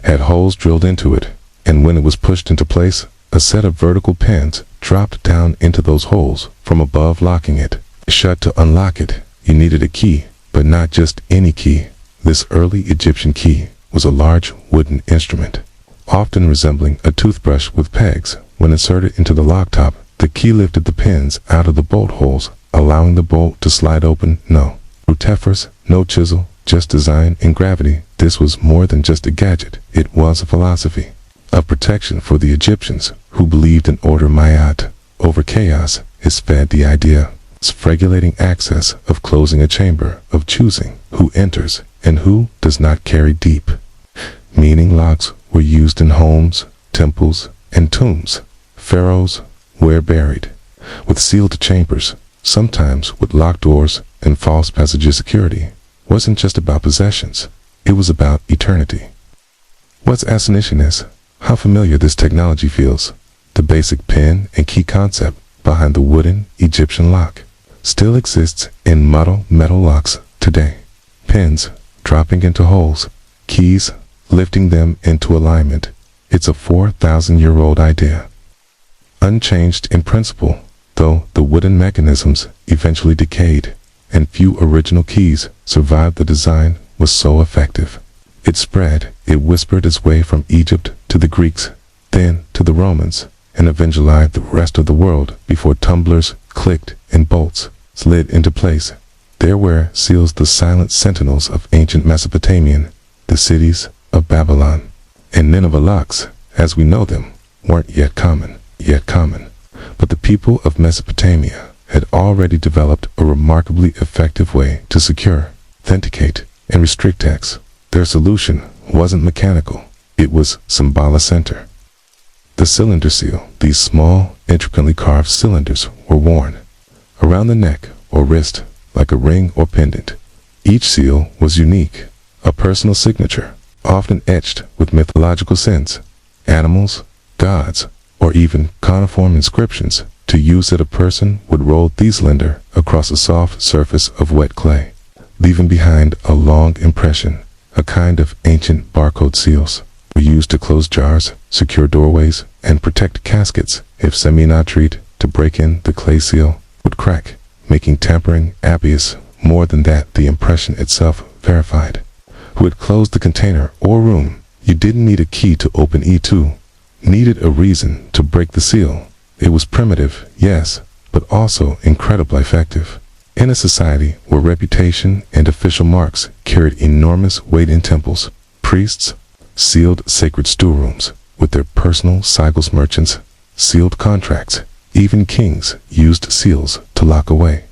had holes drilled into it, and when it was pushed into place, a set of vertical pins dropped down into those holes from above, locking it shut. To unlock it, you needed a key, but not just any key. This early Egyptian key was a large wooden instrument, often resembling a toothbrush with pegs. When inserted into the lock top, the key lifted the pins out of the bolt holes, allowing the bolt to slide open. No rootefers, no chisel, just design and gravity. This was more than just a gadget. It was a philosophy of protection for the Egyptians, who believed in order. Mayat over chaos is fed the idea of regulating access, of closing a chamber, of choosing who enters and who does not. Carry deep meaning. Locks were used in homes, temples, and tombs. Pharaohs were buried with sealed chambers, sometimes with locked doors and false passages. Security wasn't just about possessions, it was about eternity. What's astonishing is how familiar this technology feels. The basic pin and key concept behind the wooden Egyptian lock still exists in model metal locks today. Pins dropping into holes, keys lifting them into alignment. It's a 4,000-year-old idea, unchanged in principle, though the wooden mechanisms eventually decayed and few original keys survived. The design was so effective. It spread, it whispered its way from Egypt to the Greeks, then to the Romans, and eventually the rest of the world before tumblers clicked and bolts slid into place. There were seals, the silent sentinels of ancient Mesopotamian, the cities of Babylon and Nineveh. Locks, as we know them, weren't yet common. But the people of Mesopotamia had already developed a remarkably effective way to secure, authenticate, and restrict access. Their solution wasn't mechanical, it was symbol-centered. The cylinder seal. These small, intricately carved cylinders were worn around the neck or wrist like a ring or pendant. Each seal was unique, a personal signature, often etched with mythological symbols, animals, gods, or even cuneiform inscriptions. To use it, a person would roll the cylinder across a soft surface of wet clay, leaving behind a long impression. A kind of ancient barcode. Seals were used to close jars, secure doorways, and protect caskets. If semi-not to break in, the clay seal would crack, making tampering obvious. More than that, the impression itself verified who had closed the container or room. You didn't need a key to open E2, needed a reason to break the seal. It was primitive, yes, but also incredibly effective. In a society where reputation and official marks carried enormous weight in temples, priests sealed sacred storerooms with their personal sigils. Merchants sealed contracts. Even kings used seals to lock away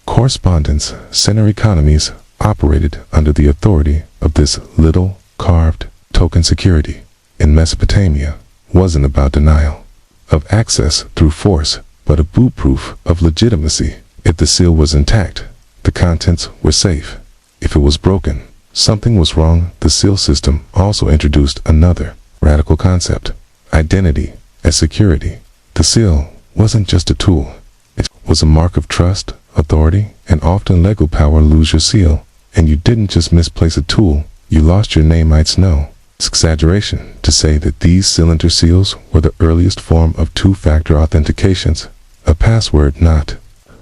correspondence. Center economies operated under the authority of this little carved token. Security in Mesopotamia wasn't about denial of access through force, but a boot-proof of legitimacy. If the seal was intact, the contents were safe. If it was broken, something was wrong. The seal system also introduced another radical concept: identity as security. The seal wasn't just a tool. It was a mark of trust, authority, and often legal power. Lose your seal, And you didn't just misplace a tool, you lost your name, might know. It's exaggeration to say that these cylinder seals were the earliest form of two-factor authentications. A password, not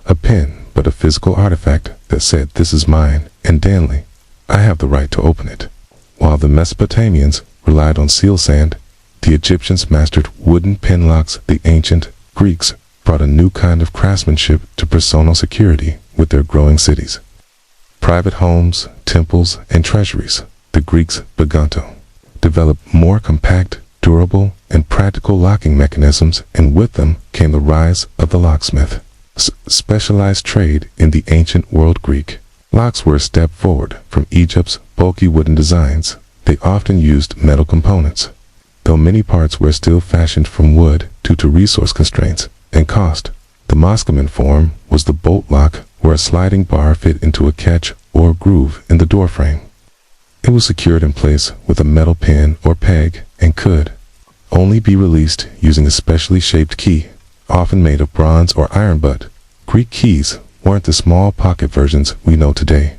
a pin, but a physical artifact that said, "This is mine, and Danley, I have the right to open it." While the Mesopotamians relied on seal sand, the Egyptians mastered wooden pin locks. The ancient Greeks brought a new kind of craftsmanship to personal security with their growing cities. Private homes, temples, and treasuries. The Greeks began to develop more compact, durable, and practical locking mechanisms, and with them came the rise of the locksmith. Specialized trade in the ancient world. Greek locks were a step forward from Egypt's bulky wooden designs. They often used metal components, though many parts were still fashioned from wood due to resource constraints and cost. The Muscovite form was the bolt lock, where a sliding bar fit into a catch or groove in the doorframe. It was secured in place with a metal pin or peg and could only be released using a specially shaped key, often made of bronze or iron. But Greek keys weren't the small pocket versions we know today.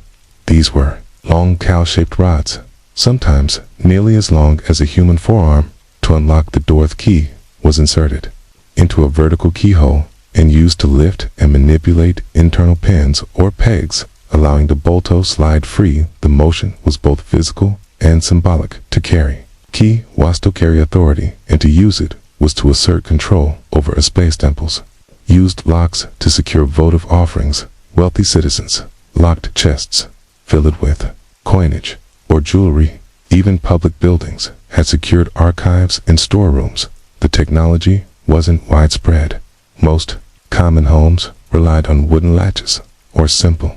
These were long cowl-shaped rods, sometimes nearly as long as a human forearm. To unlock the door, the key was inserted into a vertical keyhole and used to lift and manipulate internal pins or pegs, allowing the bolt to slide free. The motion was both physical and symbolic. To carry key was to carry authority, and to use it was to assert control over a space. Temples used locks to secure votive offerings. Wealthy citizens locked chests filled with coinage or jewelry. Even public buildings had secured archives and storerooms. The technology wasn't widespread. Most common homes relied on wooden latches or simple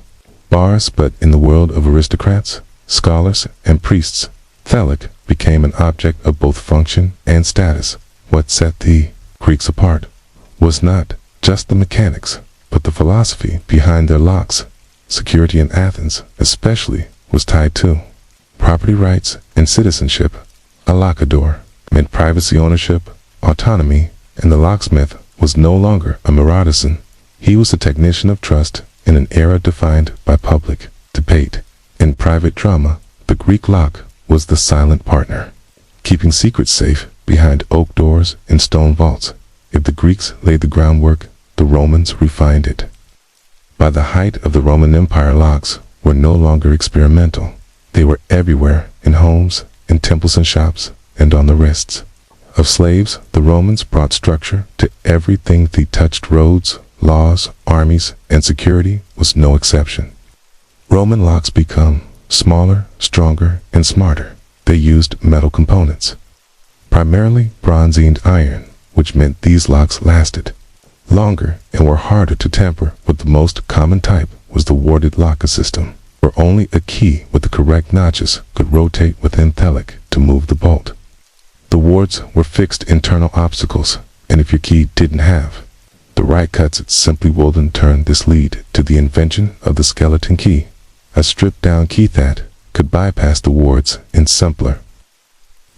bars, but in the world of aristocrats, scholars, and priests, Thalic became an object of both function and status. What set the Greeks apart was not just the mechanics, but the philosophy behind their locks. Security in Athens, especially, was tied to property rights and citizenship. A lockador meant privacy, ownership, autonomy, and the locksmith was no longer a mere artisan. He was a technician of trust in an era defined by public debate and private drama. The Greek lock was the silent partner, keeping secrets safe behind oak doors and stone vaults. If the Greeks laid the groundwork, the Romans refined it. By the height of the Roman Empire, locks were no longer experimental. They were everywhere, in homes, in temples and shops, and on the wrists of slaves. The Romans brought structure to everything they touched. Roads, laws, armies, and security was no exception. Roman locks become smaller, stronger, and smarter. They used metal components, primarily bronze and iron, which meant these locks lasted longer and were harder to tamper with. The most common type was the warded lock system, where only a key with the correct notches could rotate within Thalic to move the bolt. The wards were fixed internal obstacles, and if your key didn't have the right cuts, it simply wouldn't turn. This led to the invention of the skeleton key, a stripped-down key that could bypass the wards in simpler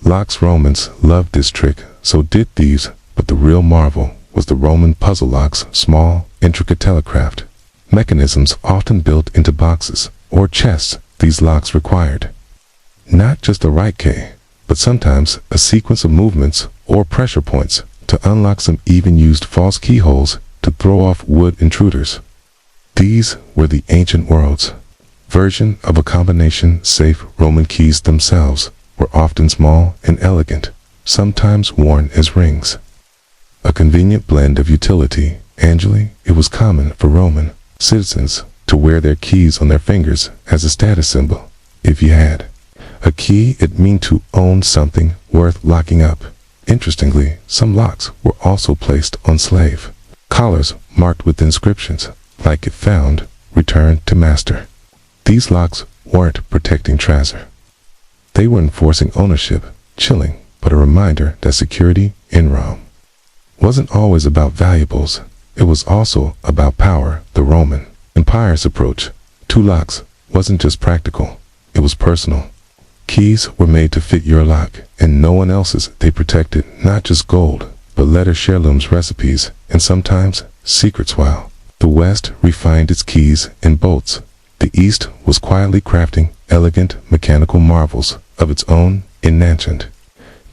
locks. Romans loved this trick, so did thieves, but the real marvel was the Roman puzzle locks. Small, intricate telegraphed mechanisms often built into boxes or chests. These locks required not just the right key, but sometimes a sequence of movements or pressure points to unlock. Some even used false keyholes to throw off wood intruders. These were the ancient world's version of a combination safe. Roman keys themselves were often small and elegant, sometimes worn as rings. A convenient blend of utility. Annually, it was common for Roman citizens to wear their keys on their fingers as a status symbol. If you had a key, it meant to own something worth locking up. Interestingly, some locks were also placed on slave collars marked with inscriptions like "If found, returned to master." These locks weren't protecting treasure. They were enforcing ownership, chilling, but a reminder that security in Rome wasn't always about valuables. It was also about power. The Roman Empire's approach to locks wasn't just practical, it was personal. Keys were made to fit your lock and no one else's. They protected not just gold, but letters, heirlooms, recipes, and sometimes secrets. While the West refined its keys and bolts, The East was quietly crafting elegant mechanical marvels of its own in Nanchand.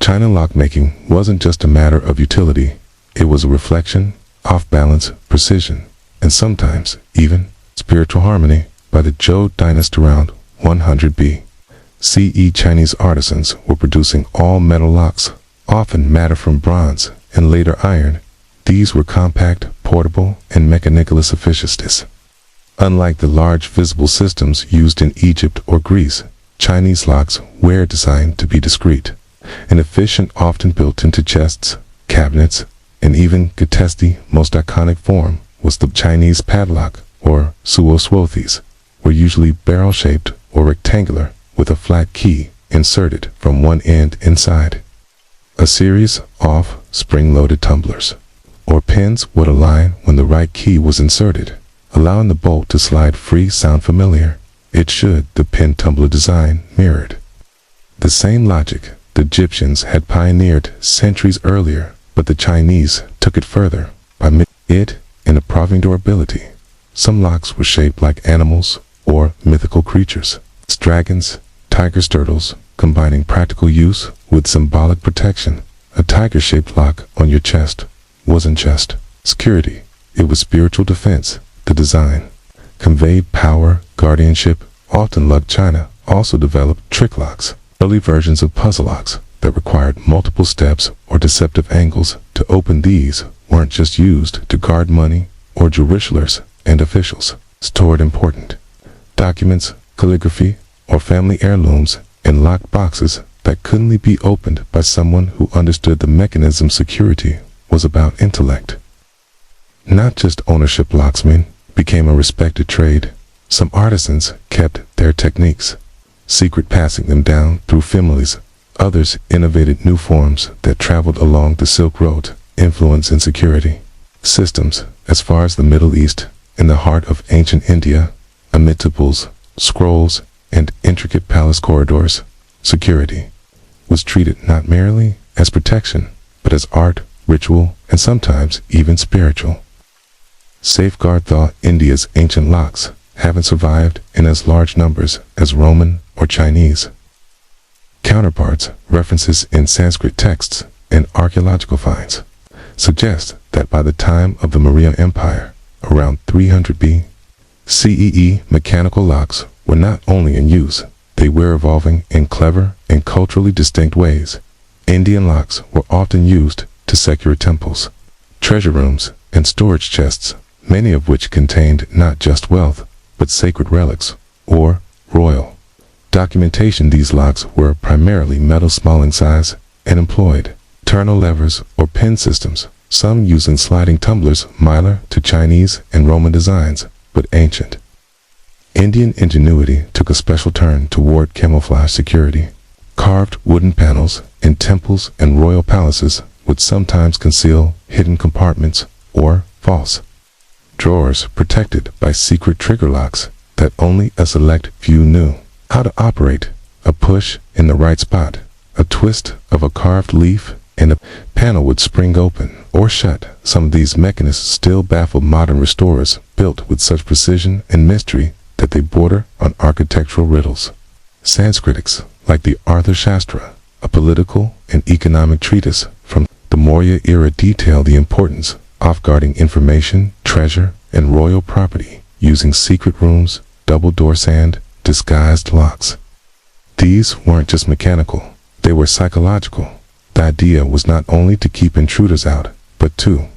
China lockmaking wasn't just a matter of utility. It was a reflection, off-balance, precision, and sometimes even spiritual harmony. By the Zhou dynasty around 100 BCE, Chinese artisans were producing all-metal locks, often made from bronze and later iron. These were compact, portable, and mechanical sophisticated. Unlike the large visible systems used in Egypt or Greece, Chinese locks were designed to be discreet and efficient, often built into chests, cabinets, and even Gatesti. Most iconic form was the Chinese padlock, or suoswothes, were usually barrel-shaped or rectangular, with a flat key inserted from one end inside. A series of spring-loaded tumblers, or pins, would align when the right key was inserted, allowing the bolt to slide free. Sound familiar? It should. The pin tumbler design mirrored the same logic the Egyptians had pioneered centuries earlier, but the Chinese took it further by it and improving durability. Some locks were shaped like animals or mythical creatures, dragons, tigers, turtles, combining practical use with symbolic protection. A tiger-shaped lock on your chest wasn't just security, it was spiritual defense. The design conveyed power, guardianship. Often luck. China also developed trick locks, early versions of puzzle locks that required multiple steps or deceptive angles to open. These weren't just used to guard money or jewelers and officials. Stored important documents, calligraphy, or family heirlooms in locked boxes that couldn't be opened by someone who understood the mechanism. Security was about intellect, not just ownership. Locksmith became a respected trade. Some artisans kept their techniques secret, passing them down through families. Others innovated new forms that traveled along the Silk Road. Influence and security systems as far as the Middle East. In the heart of ancient India, amid temples, scrolls, and intricate palace corridors, security was treated not merely as protection, but as art, ritual, and sometimes even spiritual safeguard. Thought India's ancient locks haven't survived in as large numbers as Roman or Chinese counterparts. References in Sanskrit texts and archaeological finds suggest that by the time of the Maurya Empire, around 300 BCE, mechanical locks were not only in use, they were evolving in clever and culturally distinct ways. Indian locks were often used to secure temples, treasure rooms, and storage chests, many of which contained not just wealth, but sacred relics or royal documentation. These locks were primarily metal, small in size, and employed internal levers or pin systems, some using sliding tumblers, similar to Chinese and Roman designs, but ancient. Indian ingenuity took a special turn toward camouflage security. Carved wooden panels in temples and royal palaces would sometimes conceal hidden compartments or false drawers protected by secret trigger locks that only a select few knew how to operate. A push in the right spot, a twist of a carved leaf, and a panel would spring open or shut. Some of these mechanisms still baffle modern restorers, built with such precision and mystery that they border on architectural riddles. Sanskritics, like the Arthashastra, a political and economic treatise from the Maurya era, detail the importance of guarding information, treasure, and royal property using secret rooms, double-door sand, disguised locks. These weren't just mechanical, they were psychological. The idea was not only to keep intruders out, but to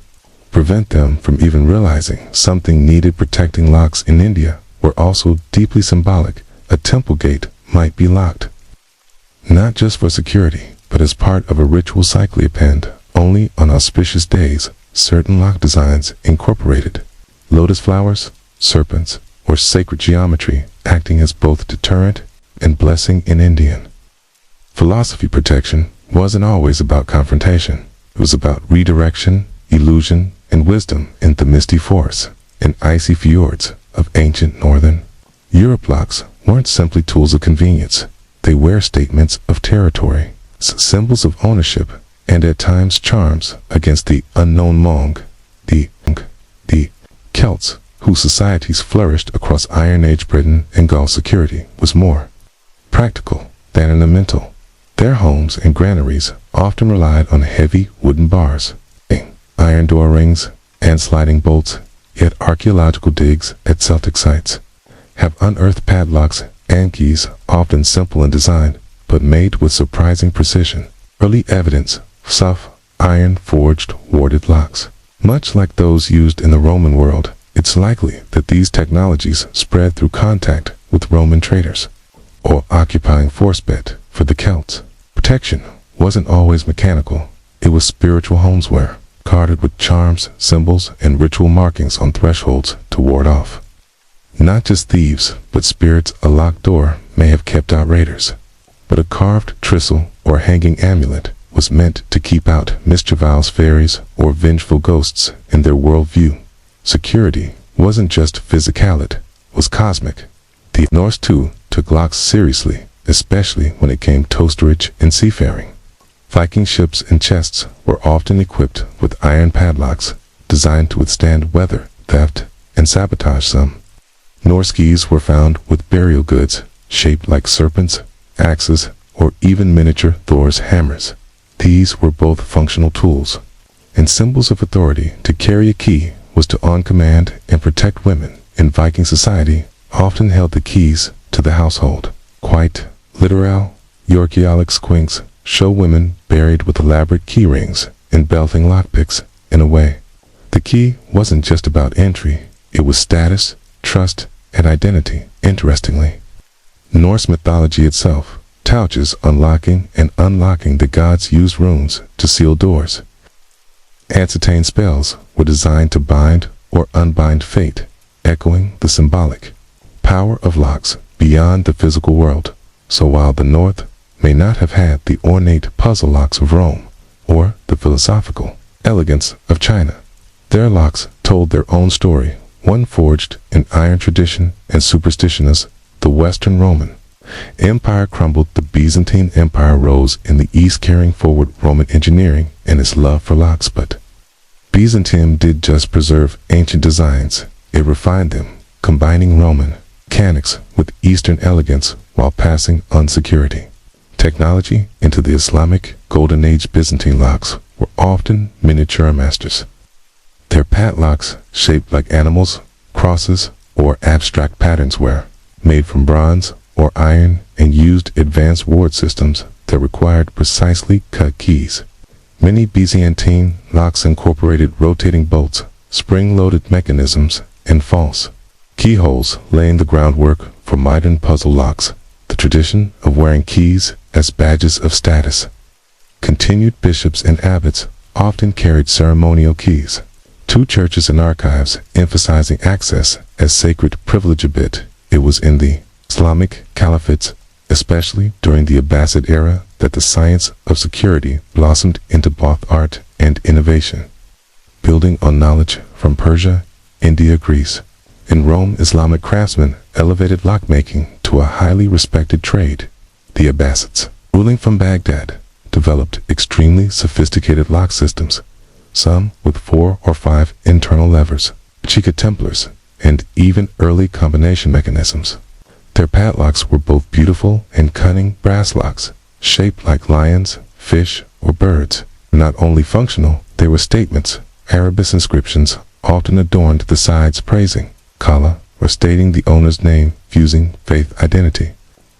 prevent them from even realizing something needed. Protecting locks in India were also deeply symbolic. A temple gate might be locked, not just for security, but as part of a ritual cycle. Append only on auspicious days. Certain lock designs incorporated lotus flowers, serpents, or sacred geometry, acting as both deterrent and blessing. In Indian philosophy, protection wasn't always about confrontation. It was about redirection, illusion, and wisdom. In the misty forests and icy fjords of ancient northern Europe, locks weren't simply tools of convenience. They were statements of territory, symbols of ownership, and at times charms against the unknown. The Celts, whose societies flourished across Iron Age Britain and Gaul security was more practical than ornamental. Their homes and granaries often relied on heavy wooden bars, iron door rings, and sliding bolts, yet archaeological digs at Celtic sites have unearthed padlocks and keys, often simple in design, but made with surprising precision. Early evidence of soft, iron-forged, warded locks. Much like those used in the Roman world, it's likely that these technologies spread through contact with Roman traders or occupying force bed for the Celts. Protection wasn't always mechanical. It was spiritual homeware, guarded with charms, symbols, and ritual markings on thresholds to ward off not just thieves, but spirits. A locked door may have kept out raiders, but a carved tristle or hanging amulet was meant to keep out mischievous fairies or vengeful ghosts in their worldview. Security wasn't just physical, it was cosmic. The Norse too took locks seriously, especially when it came to storage and seafaring. Viking ships and chests were often equipped with iron padlocks designed to withstand weather, theft, and sabotage. Some Norse keys were found with burial goods shaped like serpents, axes, or even miniature Thor's hammers. These were both functional tools and symbols of authority. To carry a key was to on command and protect. Women in Viking society often held the keys to the household. Quite literal, archaeological squinks show women buried with elaborate key rings and belting lockpicks. In a way, the key wasn't just about entry, it was status, trust, and identity. Interestingly, Norse mythology itself touches unlocking and unlocking. The gods used runes to seal doors. Ascertain spells were designed to bind or unbind fate, echoing the symbolic power of locks beyond the physical world. So while the North may not have had the ornate puzzle locks of Rome or the philosophical elegance of China, their locks told their own story, one forged in iron tradition and superstition. As the Western Roman Empire crumbled, the Byzantine Empire rose in the East, carrying forward Roman engineering and its love for locks. But Byzantium did just preserve ancient designs, it refined them, combining Roman mechanics with Eastern elegance while passing on security technology into the Islamic Golden Age. Byzantine locks were often miniature masters. Their padlocks, shaped like animals, crosses, or abstract patterns, were made from bronze or iron and used advanced ward systems that required precisely cut keys. Many Byzantine locks incorporated rotating bolts, spring-loaded mechanisms, and false keyholes, laying the groundwork for modern puzzle locks. The tradition of wearing keys as badges of status continued. Bishops and abbots often carried ceremonial keys to churches and archives, emphasizing access as sacred privilege. A bit it was in the Islamic caliphates, especially during the Abbasid era, that the science of security blossomed into both art and innovation. Building on knowledge from Persia, India, Greece, and Rome, Islamic craftsmen elevated lockmaking to a highly respected trade. The Abbasids, ruling from Baghdad, developed extremely sophisticated lock systems, some with 4 or 5 internal levers, Chica Templars, and even early combination mechanisms. Their padlocks were both beautiful and cunning. Brass locks, shaped like lions, fish, or birds, were not only functional, they were statements. Arabic inscriptions often adorned the sides, praising Kala or stating the owner's name, fusing faith, identity,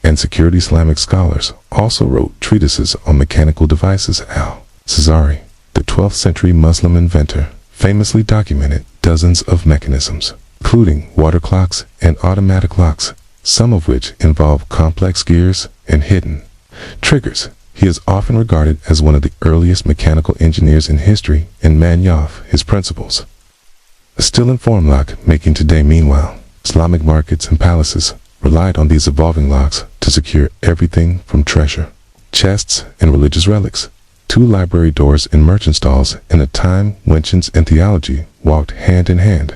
and security. Islamic scholars also wrote treatises on mechanical devices. Al-Cesari, the 12th century Muslim inventor, famously documented dozens of mechanisms, including water clocks and automatic locks, some of which involve complex gears and hidden triggers. He is often regarded as one of the earliest mechanical engineers in history and many of his principles still inform lock making today. Meanwhile, Islamic markets and palaces relied on these evolving locks to secure everything from treasure chests and religious relics to library doors and merchant stalls. In a time when science and theology walked hand in hand,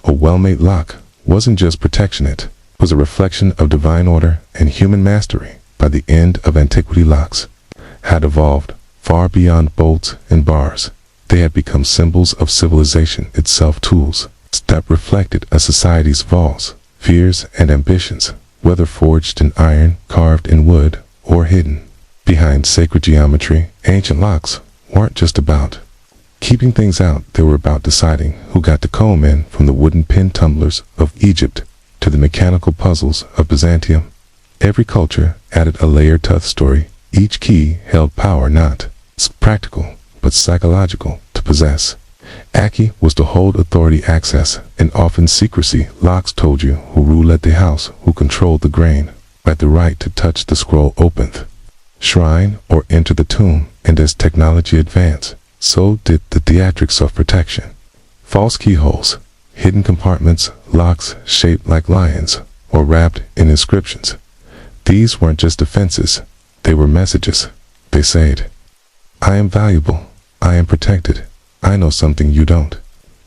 a well-made lock wasn't just protection, it was a reflection of divine order and human mastery. By the end of antiquity, locks had evolved far beyond bolts and bars. They had become symbols of civilization itself, tools that reflected a society's vaults, fears, and ambitions, whether forged in iron, carved in wood, or hidden behind sacred geometry. Ancient locks weren't just about keeping things out, they were about deciding who got to comb in, from the wooden pin tumblers of Egypt to the mechanical puzzles of Byzantium. Every culture added a layer to the story. Each key held power not practical, but psychological, to possess. Aki was to hold authority, access, and often secrecy. Locks told you who ruled at the house, who controlled the grain, had the right to touch the scroll opened shrine or enter the tomb. And as technology advanced, so did the theatrics of protection. False keyholes, hidden compartments, locks shaped like lions, or wrapped in inscriptions. These weren't just defenses, they were messages. They said, I am valuable, I am protected, I know something you don't.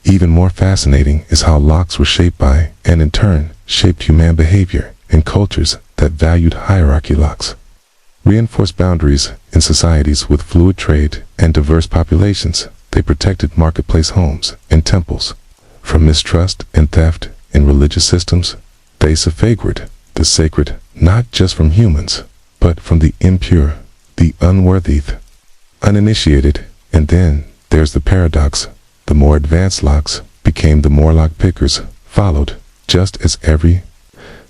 Even more fascinating is how locks were shaped by, and in turn, shaped human behavior in cultures that valued hierarchy. Locks reinforced boundaries in societies with fluid trade and diverse populations. They protected marketplace homes and temples from mistrust and theft. In religious systems, they safeguarded the sacred, not just from humans, but from the impure, the unworthy, uninitiated. And then there's the paradox. The more advanced locks became, the more lock pickers followed. Just as every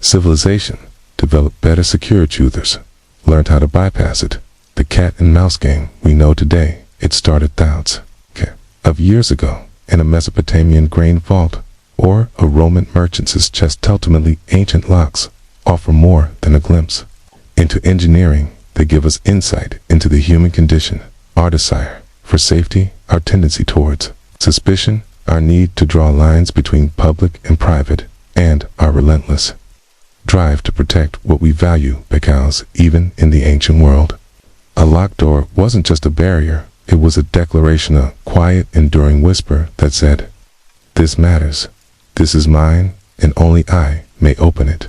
civilization developed better security, others learned how to bypass it. The cat and mouse game we know today, it started thousands of years ago in a Mesopotamian grain vault or a Roman merchant's chest. Ultimately, ancient locks offer more than a glimpse into engineering. They give us insight into the human condition, our desire for safety, our tendency towards suspicion, our need to draw lines between public and private, and our relentless drive to protect what we value. Because even in the ancient world, a locked door wasn't just a barrier, it was a declaration, a quiet, enduring whisper that said, this matters, this is mine, and only I may open it.